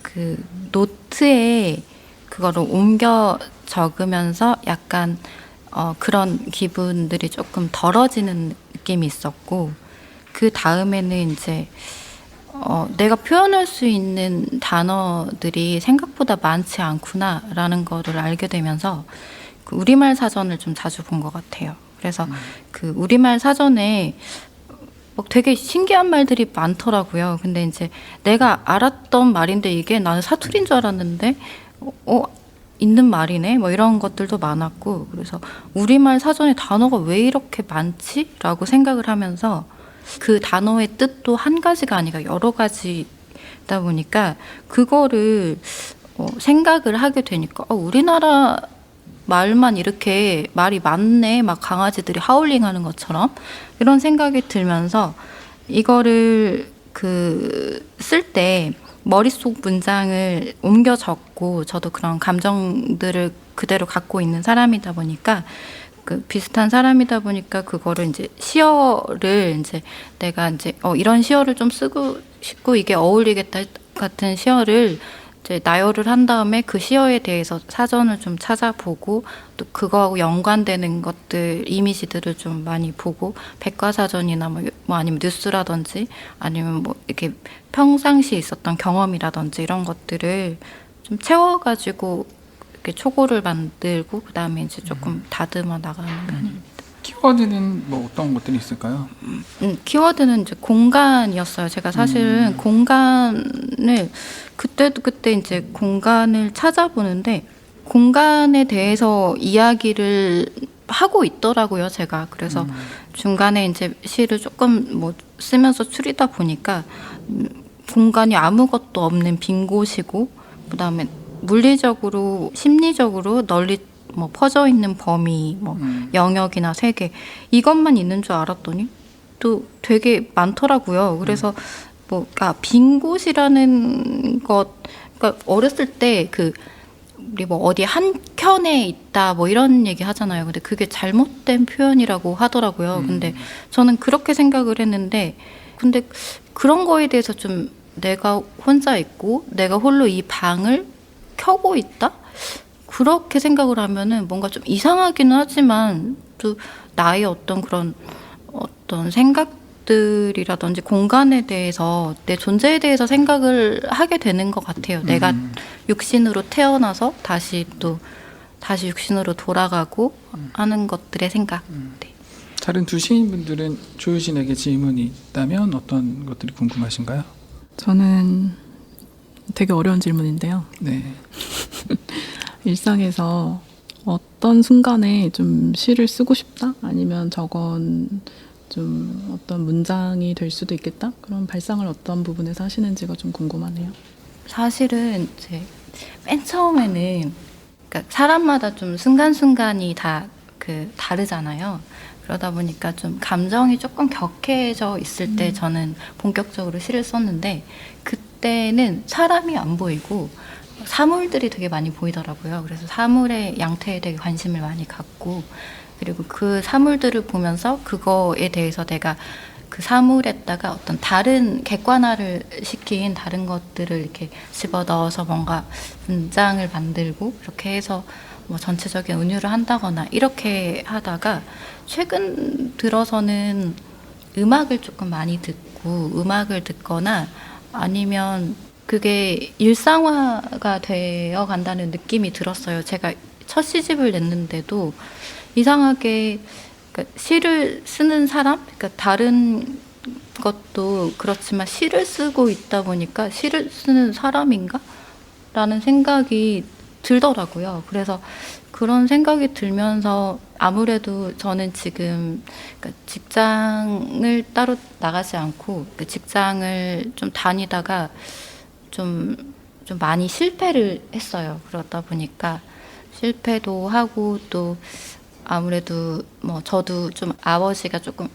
그 노트에 그거를 옮겨 적으면서 약간 그런 기분들이 조금 덜어지는 느낌이 있었고, 그 다음에는 이제 내가 표현할 수 있는 단어들이 생각보다 많지 않구나라는 거를 알게 되면서 그 우리말 사전을 좀 자주 본 것 같아요. 그래서 그 우리말 사전에 되게 신기한 말들이 많더라고요. 근데 이제 내가 알았던 말인데 이게 나는 사투리인 줄 알았는데 있는 말이네 뭐 이런 것들도 많았고, 그래서 우리말 사전에 단어가 왜 이렇게 많지? 라고 생각을 하면서 그 단어의 뜻도 한 가지가 아니라 여러 가지다 보니까 그거를 생각을 하게 되니까 우리나라 말만 이렇게 말이 많네, 막 강아지들이 하울링하는 것처럼 이런 생각이 들면서 이거를 쓸 때 머릿속 문장을 옮겨 적고, 저도 그런 감정들을 그대로 갖고 있는 사람이다 보니까 그 비슷한 사람이다 보니까 그거를 이제 시어를 이제 내가 이제 이런 시어를 좀 쓰고 싶고 이게 어울리겠다 같은 시어를 이제 나열을 한 다음에 그 시어에 대해서 사전을 좀 찾아보고 또 그거하고 연관되는 것들, 이미지들을 좀 많이 보고 백과사전이나 뭐 아니면 뉴스라든지 아니면 뭐 이렇게 평상시에 있었던 경험이라든지 이런 것들을 좀 채워가지고 이렇게 초고를 만들고 그 다음에 이제 조금 다듬어 나가는 편입니다. 키워드는 뭐 어떤 것들이 있을까요? 키워드는 이제 공간이었어요. 제가 사실은 공간을 그때도 그때 이제 공간을 찾아보는데 공간에 대해서 이야기를 하고 있더라고요, 제가. 그래서 중간에 이제 시를 조금 뭐 쓰면서 추리다 보니까 공간이 아무것도 없는 빈 곳이고, 그다음에 물리적으로, 심리적으로 널리 뭐 퍼져 있는 범위, 뭐 영역이나 세계, 이것만 있는 줄 알았더니 또 되게 많더라고요. 그래서 빈 곳이라는 것, 그러니까 어렸을 때 우리 뭐 어디 한 켠에 있다 뭐 이런 얘기 하잖아요. 근데 그게 잘못된 표현이라고 하더라고요. 근데 저는 그렇게 생각을 했는데, 근데 그런 거에 대해서 좀 내가 혼자 있고 내가 홀로 이 방을 켜고 있다? 그렇게 생각을 하면은 뭔가 좀 이상하기는 하지만 또 나의 어떤 그런 어떤 생각들이라든지 공간에 대해서, 내 존재에 대해서 생각을 하게 되는 것 같아요. 내가 육신으로 태어나서 다시 육신으로 돌아가고 하는 것들의 생각. 네. 다른 두 시인분들은 조효신에게 질문이 있다면 어떤 것들이 궁금하신가요? 저는 되게 어려운 질문인데요. 네. 일상에서 어떤 순간에 좀 시를 쓰고 싶다? 아니면 저건 좀 어떤 문장이 될 수도 있겠다? 그런 발상을 어떤 부분에서 하시는지가 좀 궁금하네요. 사실은 이제 맨 처음에는 그러니까 사람마다 좀 순간순간이 다 다르잖아요. 그러다 보니까 좀 감정이 조금 격해져 있을 때 저는 본격적으로 시를 썼는데 그때는 사람이 안 보이고 사물들이 되게 많이 보이더라고요. 그래서 사물의 양태에 되게 관심을 많이 갖고 그리고 그 사물들을 보면서 그거에 대해서 내가 그 사물에다가 어떤 다른 객관화를 시킨 다른 것들을 이렇게 집어넣어서 뭔가 문장을 만들고 이렇게 해서 뭐 전체적인 은유를 한다거나 이렇게 하다가 최근 들어서는 음악을 조금 많이 듣고 음악을 듣거나 아니면 그게 일상화가 되어 간다는 느낌이 들었어요. 제가 첫 시집을 냈는데도 이상하게 그러니까 시를 쓰는 사람, 그러니까 다른 것도 그렇지만 시를 쓰고 있다 보니까 시를 쓰는 사람인가? 라는 생각이 들더라고요. 그래서 그런 생각이 들면서 아무래도 저는 지금 그러니까 직장을 따로 나가지 않고 그 직장을 좀 다니다가 좀 많이 실패를 했어요. 그러다 보니까 실패도 하고 또 아무래도 뭐 저도 좀 아버지가 조금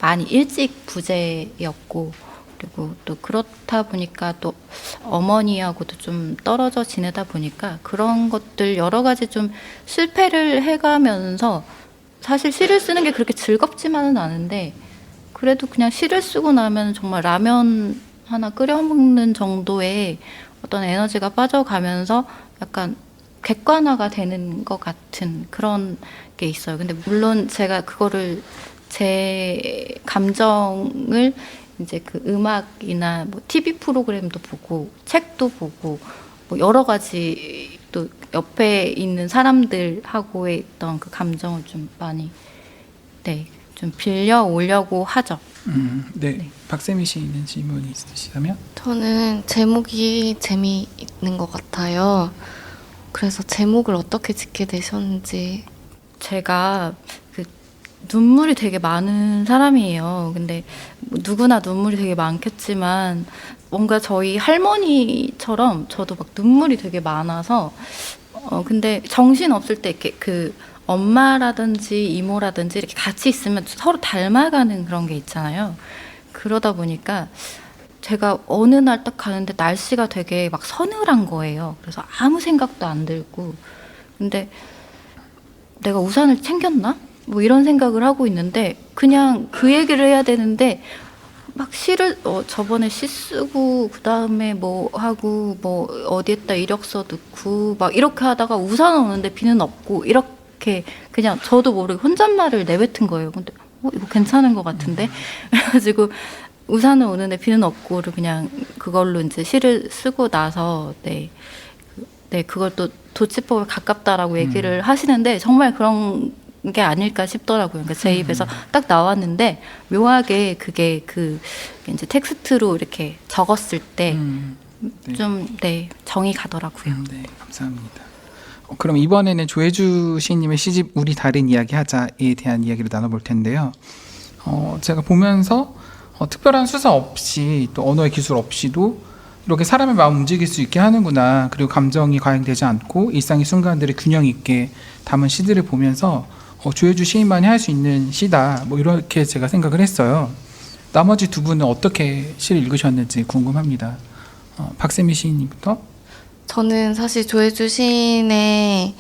많이 일찍 부재였고 그리고 또 그렇다 보니까 또 어머니하고도 좀 떨어져 지내다 보니까 그런 것들 여러 가지 좀 실패를 해가면서 사실 시를 쓰는 게 그렇게 즐겁지만은 않은데 그래도 그냥 시를 쓰고 나면 정말 라면 하나 끓여 먹는 정도의 어떤 에너지가 빠져가면서 약간 객관화가 되는 것 같은 그런 게 있어요. 근데 물론 제가 그거를 제 감정을 이제 그 음악이나 뭐 TV 프로그램도 보고 책도 보고 뭐 여러 가지 또 옆에 있는 사람들하고의 있던 그 감정을 좀 많이 좀 빌려 오려고 하죠. 네. 박세미 시인은 질문이 있으시다면? 저는 제목이 재미있는 것 같아요. 그래서 제목을 어떻게 짓게 되셨는지. 제가 그 눈물이 되게 많은 사람이에요. 근데 뭐 누구나 눈물이 되게 많겠지만 뭔가 저희 할머니처럼 저도 막 눈물이 되게 많아서 근데 정신 없을 때 이렇게 그 엄마라든지 이모라든지 이렇게 같이 있으면 서로 닮아가는 그런 게 있잖아요. 그러다 보니까 제가 어느 날 딱 가는데 날씨가 되게 막 서늘한 거예요. 그래서 아무 생각도 안 들고 근데 내가 우산을 챙겼나? 뭐 이런 생각을 하고 있는데 그냥 그 얘기를 해야 되는데 막 시를 저번에 시 쓰고 그다음에 뭐 하고 뭐 어디에다 이력서 넣고 막 이렇게 하다가 우산은 오는데 비는 없고 이렇게 그냥 저도 모르게 혼잣말을 내뱉은 거예요. 근데 이거 괜찮은 것 같은데 그래가지고 우산은 오는데 비는 없고를 그냥 그걸로 이제 시를 쓰고 나서 그걸 또 도치법에 가깝다라고 얘기를 하시는데 정말 그런 게 아닐까 싶더라고요. 그러니까 제 입에서 딱 나왔는데 묘하게 그게 그 이제 텍스트로 이렇게 적었을 때 좀 정이 가더라고요. 네, 감사합니다. 그럼 이번에는 조혜주 시인님의 시집 우리 다른 이야기 하자에 대한 이야기를 나눠볼 텐데요. 제가 보면서 특별한 수사 없이 또 언어의 기술 없이도 이렇게 사람의 마음 움직일 수 있게 하는구나. 그리고 감정이 과잉되지 않고 일상의 순간들을 균형 있게 담은 시들을 보면서 조혜주 시인만이 할 수 있는 시다. 뭐 이렇게 제가 생각을 했어요. 나머지 두 분은 어떻게 시를 읽으셨는지 궁금합니다. 박세미 시인님부터. 저는 사실 조혜주 시인의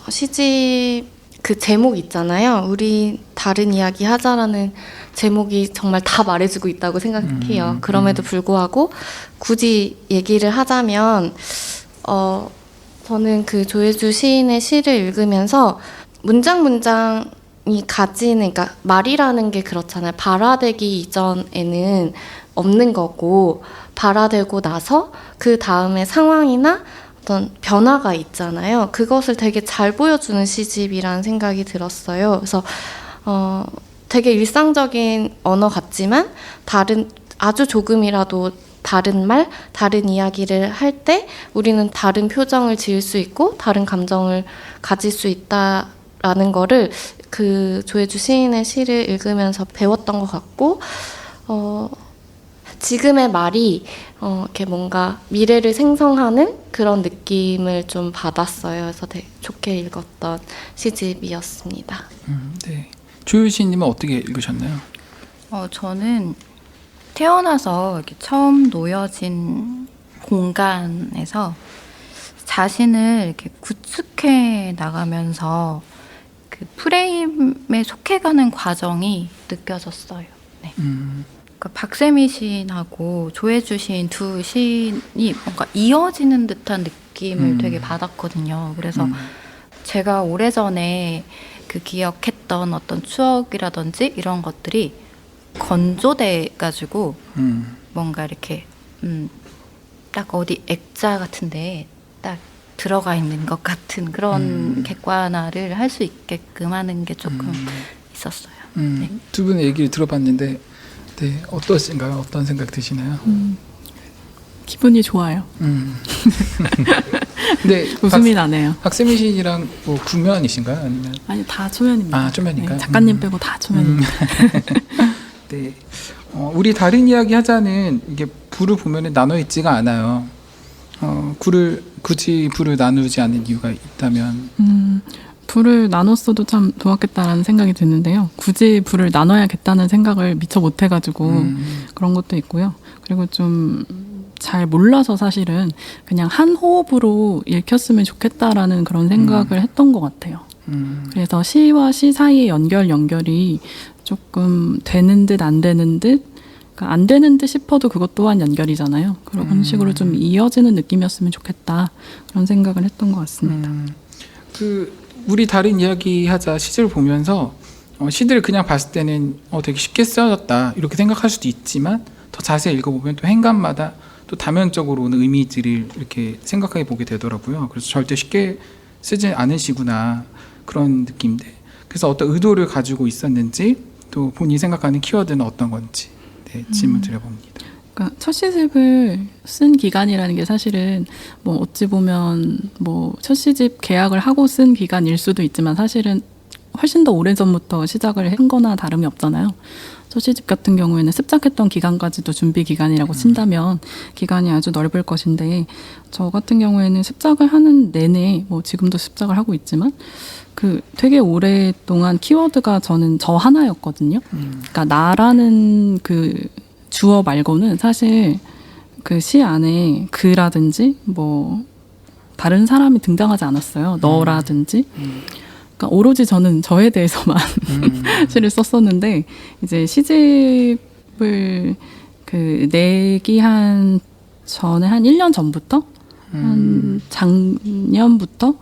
시집 그 제목 있잖아요. 우리 다른 이야기 하자라는 제목이 정말 다 말해주고 있다고 생각해요. 그럼에도 불구하고 굳이 얘기를 하자면 저는 그 조혜주 시인의 시를 읽으면서 문장이 가지는 그러니까 말이라는 게 그렇잖아요. 발화되기 이전에는 없는 거고 발화되고 나서 그 다음에 상황이나 어떤 변화가 있잖아요. 그것을 되게 잘 보여주는 시집이라는 생각이 들었어요. 그래서 되게 일상적인 언어 같지만 아주 조금이라도 다른 말, 다른 이야기를 할 때 우리는 다른 표정을 지을 수 있고 다른 감정을 가질 수 있다라는 거를 그 조혜주 시인의 시를 읽으면서 배웠던 것 같고 지금의 말이 이렇게 뭔가 미래를 생성하는 그런 느낌을 좀 받았어요. 그래서 되게 좋게 읽었던 시집이었습니다. 네. 조효 시인님은 어떻게 읽으셨나요? 저는 태어나서 이렇게 처음 놓여진 공간에서 자신을 이렇게 구축해 나가면서 그 프레임에 속해가는 과정이 느껴졌어요. 네. 그러니까 박세미 시인하고 조혜주 시인 두 시인이 뭔가 이어지는 듯한 느낌을 되게 받았거든요. 그래서 제가 오래전에 그 기억했던 어떤 추억이라든지 이런 것들이 건조돼 가지고 뭔가 이렇게 딱 어디 액자 같은데 딱 들어가 있는 것 같은 그런 객관화를 할 수 있게끔 하는 게 조금 있었어요. 네. 두 분의 얘기를 들어봤는데 네, 어떠신가요? 어떤 생각 드시나요? 기분이 좋아요. 네, 웃음이 나네요. 박세미 시인이랑 뭐 구면이신가요? 아니면 아니 다 초면입니다. 아, 초면인가요? 네, 작가님 빼고 다 초면입니다. 네, 우리 다른 이야기 하자는 이게 부를 보면은 나눠 있지가 않아요. 굳이 부를 나누지 않는 이유가 있다면 불을 나눴어도 참 좋았겠다라는 생각이 드는데요. 굳이 불을 나눠야겠다는 생각을 미처 못 해가지고 그런 것도 있고요. 그리고 좀 잘 몰라서 사실은 그냥 한 호흡으로 읽혔으면 좋겠다라는 그런 생각을 했던 것 같아요. 그래서 시와 시 사이의 연결이 조금 되는 듯 안 되는 듯, 그러니까 안 되는 듯 싶어도 그것 또한 연결이잖아요. 그런 식으로 좀 이어지는 느낌이었으면 좋겠다 그런 생각을 했던 것 같습니다. 우리 다른 이야기 하자 시를 보면서 시들을 그냥 봤을 때는 되게 쉽게 쓰여졌다 이렇게 생각할 수도 있지만 더 자세히 읽어보면 또 행간마다 또 다면적으로 오는 의미들을 이렇게 생각해 보게 되더라고요. 그래서 절대 쉽게 쓰지 않으시구나 그런 느낌인데 그래서 어떤 의도를 가지고 있었는지 또 본인이 생각하는 키워드는 어떤 건지 네, 질문 드려봅니다. 그러니까 첫 시집을 쓴 기간이라는 게 사실은 뭐 어찌 보면 뭐 첫 시집 계약을 하고 쓴 기간일 수도 있지만 사실은 훨씬 더 오래전부터 시작을 한 거나 다름이 없잖아요. 첫 시집 같은 경우에는 습작했던 기간까지도 준비 기간이라고 친다면 기간이 아주 넓을 것인데 저 같은 경우에는 습작을 하는 내내 뭐 지금도 습작을 하고 있지만 그 되게 오랫동안 키워드가 저는 저 하나였거든요. 그러니까 나라는 그 주어 말고는 사실 그 시 안에 그라든지 뭐 다른 사람이 등장하지 않았어요. 너라든지. 그러니까 오로지 저는 저에 대해서만 시를 썼었는데 이제 시집을 그 내기 한 전에 한 1년 전부터 한 작년부터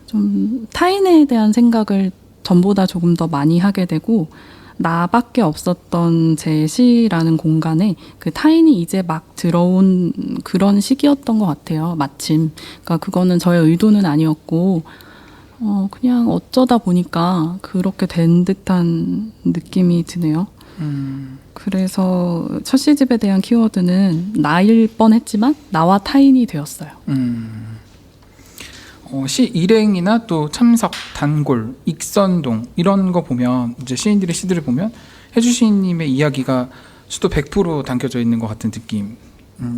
좀 타인에 대한 생각을 전보다 조금 더 많이 하게 되고 나밖에 없었던 제 시라는 공간에 그 타인이 이제 막 들어온 그런 시기였던 것 같아요. 마침. 그러니까 그거는 저의 의도는 아니었고 그냥 어쩌다 보니까 그렇게 된 듯한 느낌이 드네요. 그래서 첫 시집에 대한 키워드는 나일 뻔했지만 나와 타인이 되었어요. 시 일행이나 또 참석, 단골, 익선동 이런 거 보면 이제 시인들의 시들을 보면 혜주 시인님의 이야기가 수도 100% 담겨져 있는 것 같은 느낌.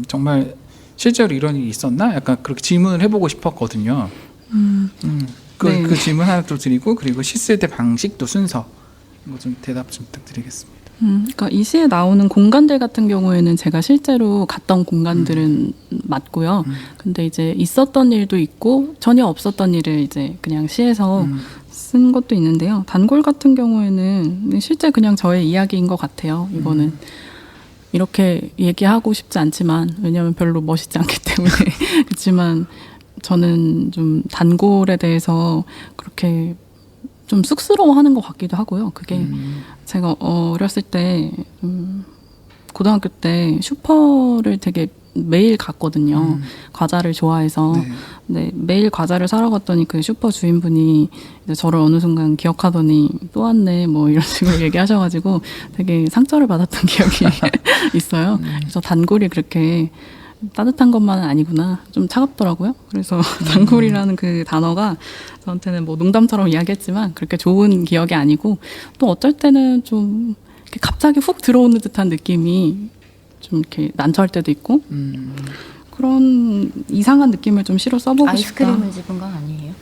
정말 실제로 이런 일이 있었나? 약간 그렇게 질문을 해보고 싶었거든요. 네. 그 질문 하나 또 드리고 그리고 시 쓸 때 방식 또 순서 이거 좀 대답 좀 부탁드리겠습니다. 그러니까 이 시에 나오는 공간들 같은 경우에는 제가 실제로 갔던 공간들은 맞고요. 근데 이제 있었던 일도 있고 전혀 없었던 일을 이제 그냥 시에서 쓴 것도 있는데요. 단골 같은 경우에는 실제 그냥 저의 이야기인 것 같아요. 이거는 이렇게 얘기하고 싶지 않지만 왜냐하면 별로 멋있지 않기 때문에 그렇지만 저는 좀 단골에 대해서 그렇게 좀 쑥스러워하는 것 같기도 하고요. 그게 제가 어렸을 때 고등학교 때 슈퍼를 되게 매일 갔거든요. 과자를 좋아해서. 네. 네, 매일 과자를 사러 갔더니 그 슈퍼 주인분이 이제 저를 어느 순간 기억하더니 또 왔네 뭐 이런 식으로 얘기하셔가지고 되게 상처를 받았던 기억이 있어요. 그래서 단골이 그렇게 따뜻한 것만은 아니구나. 좀 차갑더라고요. 그래서 단골이라는 그 단어가 저한테는 뭐 농담처럼 이야기했지만 그렇게 좋은 기억이 아니고 또 어쩔 때는 좀 이렇게 갑자기 훅 들어오는 듯한 느낌이 좀 이렇게 난처할 때도 있고 그런 이상한 느낌을 좀 실어 써보고 싶다. 아이스크림을 집은 건 아니에요?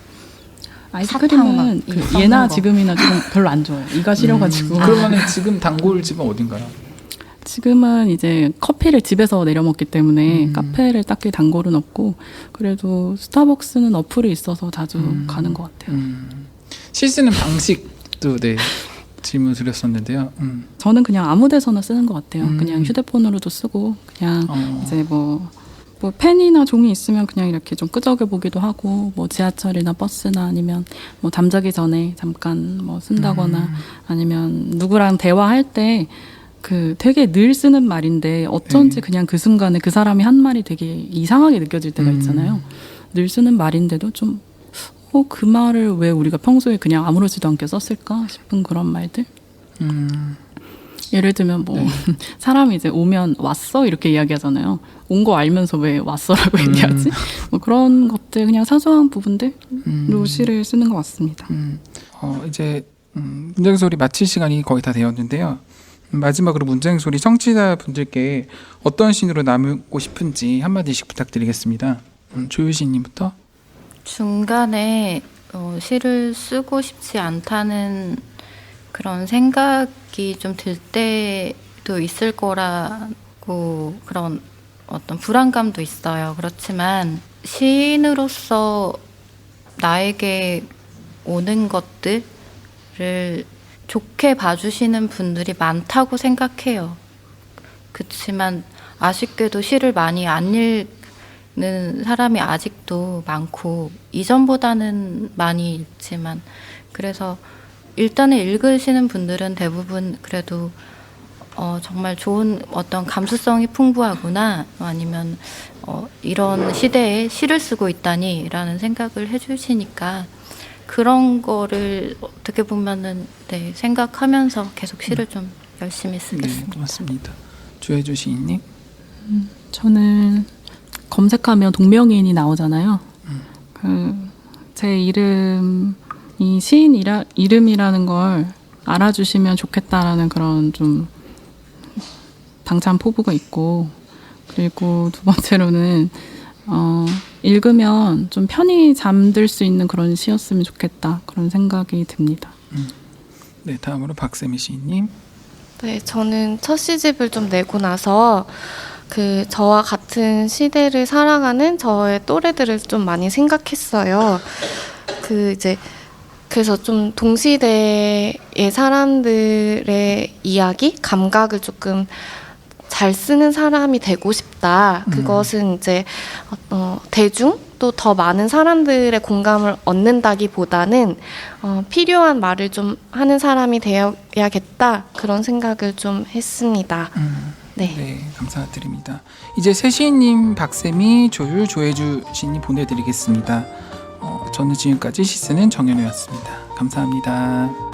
아이스크림은 사탕 그 막 예나 섞는 거. 지금이나 좀 별로 안 좋아요. 이가 시려가지고. 그러면은 지금 단골집은 어딘가요? 지금은 이제 커피를 집에서 내려 먹기 때문에 카페를 딱히 단골은 없고 그래도 스타벅스는 어플이 있어서 자주 가는 것 같아요. 시 쓰는 방식도 네 질문 드렸었는데요. 저는 그냥 아무 데서나 쓰는 것 같아요. 그냥 휴대폰으로도 쓰고 그냥 이제 뭐 펜이나 종이 있으면 그냥 이렇게 좀 끄적여 보기도 하고 뭐 지하철이나 버스나 아니면 뭐 잠자기 전에 잠깐 뭐 쓴다거나 아니면 누구랑 대화할 때 그 되게 늘 쓰는 말인데 어쩐지 그냥 그 순간에 그 사람이 한 말이 되게 이상하게 느껴질 때가 있잖아요. 늘 쓰는 말인데도 좀 그 말을 왜 우리가 평소에 그냥 아무렇지도 않게 썼을까 싶은 그런 말들. 예를 들면 뭐 사람이 이제 오면 왔어 이렇게 이야기하잖아요. 온 거 알면서 왜 왔어라고 얘기하지? 뭐 그런 것들 그냥 사소한 부분들로 시를 쓰는 것 같습니다. 이제 문장소리 마칠 시간이 거의 다 되었는데요. 마지막으로 문장소리 청취자분들께 어떤 시로 남고 싶은지 한마디씩 부탁드리겠습니다. 조유신님부터. 중간에 시를 쓰고 싶지 않다는 그런 생각이 좀 들 때도 있을 거라고 그런 어떤 불안감도 있어요. 그렇지만 시인으로서 나에게 오는 것들을 좋게 봐주시는 분들이 많다고 생각해요. 그렇지만 아쉽게도 시를 많이 안 읽는 사람이 아직도 많고 이전보다는 많이 읽지만 그래서 일단은 읽으시는 분들은 대부분 그래도 정말 좋은 어떤 감수성이 풍부하구나 아니면 이런 시대에 시를 쓰고 있다니라는 생각을 해주시니까 그런 거를 어떻게 보면은 네, 생각하면서 계속 시를 좀 열심히 쓰겠습니다. 네, 고맙습니다. 조혜주 시인님. 저는 검색하면 동명이인이 나오잖아요. 제 이름이 시인 이름이라는 걸 알아주시면 좋겠다라는 그런 좀 당찬 포부가 있고 그리고 두 번째로는 읽으면 좀 편히 잠들 수 있는 그런 시였으면 좋겠다 그런 생각이 듭니다. 네, 다음으로 박세미 시인님. 네, 저는 첫 시집을 좀 내고 나서 저와 같은 시대를 살아가는 저의 또래들을 좀 많이 생각했어요. 그래서 좀 동시대의 사람들의 이야기, 감각을 조금 잘 쓰는 사람이 되고 싶다. 그것은 이제 대중 또 더 많은 사람들의 공감을 얻는다기보다는 필요한 말을 좀 하는 사람이 되어야겠다. 그런 생각을 좀 했습니다. 네. 네, 감사드립니다. 이제 세 시인님 박세미, 조율, 조혜주 시인님 보내드리겠습니다. 저는 지금까지 시쓰는 정연우였습니다. 감사합니다.